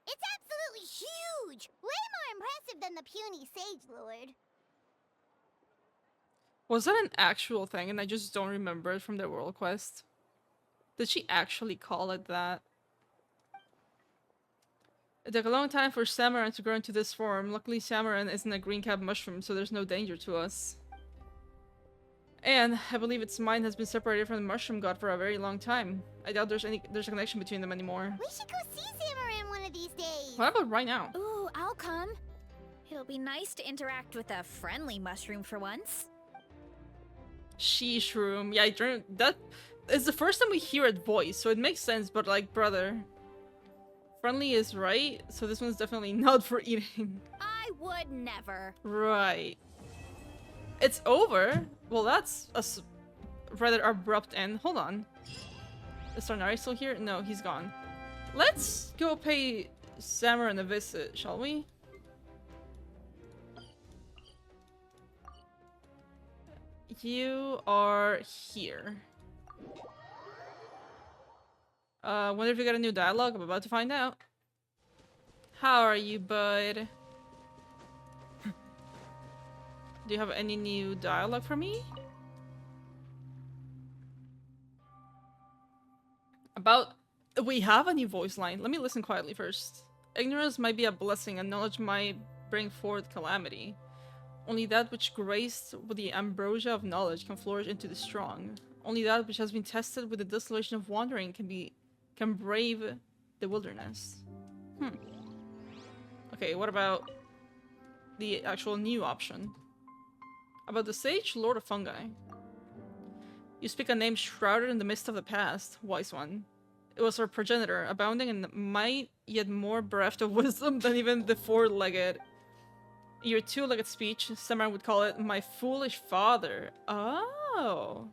It's absolutely huge! Way more impressive than the puny Sage Lord. Was that an actual thing and I just don't remember it from the World Quest? Did she actually call it that? It took a long time for Xamaran to grow into this form. Luckily, Xamaran isn't a green cap mushroom, so there's no danger to us. And I believe its mind has been separated from the mushroom god for a very long time. I doubt there's a connection between them anymore. We should go see Xamaran one of these days. What about right now? Ooh, I'll come. It'll be nice to interact with a friendly mushroom for once. Sheesh room. Yeah, that is the first time we hear it voiced, so it makes sense, but like, brother. Friendly is right, so this one's definitely not for eating. I I would never. Right. It's over? Well, that's a rather abrupt end. Hold on. Is Sarnari still here? No, he's gone. Let's go pay Xamaran a visit, shall we? You are here. Wonder if you got a new dialogue? I'm about to find out. How are you, bud? Do you have any new dialogue for me? About... We have a new voice line. Let me listen quietly first. Ignorance might be a blessing, and knowledge might bring forth calamity. Only that which graced with the ambrosia of knowledge can flourish into the strong. Only that which has been tested with the desolation of wandering can brave the wilderness. Okay, what about the actual new option? About the sage Lord of Fungi. You speak a name shrouded in the mist of the past, wise one. It was our progenitor, abounding in might, yet more bereft of wisdom than even the four-legged. Your two-legged speech, Xamaran would call it my foolish father. Oh.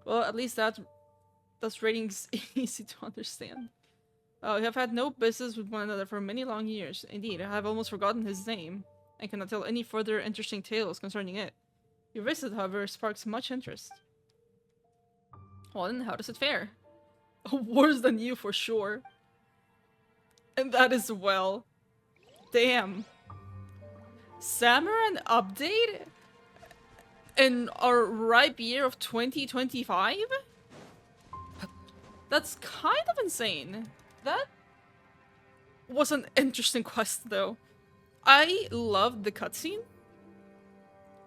Well, at least that's ratings easy to understand. We have had no business with one another for many long years. Indeed, I have almost forgotten his name, and cannot tell any further interesting tales concerning it. Your visit, however, sparks much interest. Well, then, how does it fare? Worse than you, for sure. And that as well. Damn. Xamaran update? In our ripe year of 2025? That's kind of insane. That was an interesting quest, though. I loved the cutscene,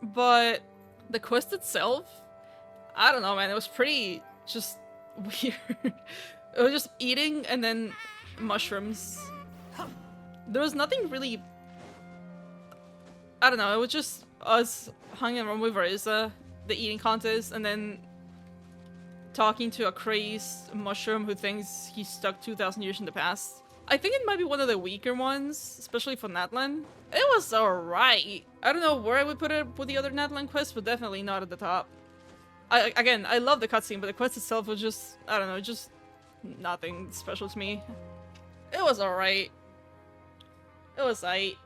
but the quest itself, I don't know, man. It was pretty just weird. It was just eating and then mushrooms. There was nothing really. I don't know. It was just us hanging around with Varesa, the eating contest, and then talking to a crazed mushroom who thinks he's stuck 2,000 years in the past. I think it might be one of the weaker ones, especially for Natlan. It was alright. I don't know where I would put it with the other Natlan quests, but definitely not at the top. Again, I love the cutscene, but the quest itself was just, I don't know, just nothing special to me. It was alright. It was aight.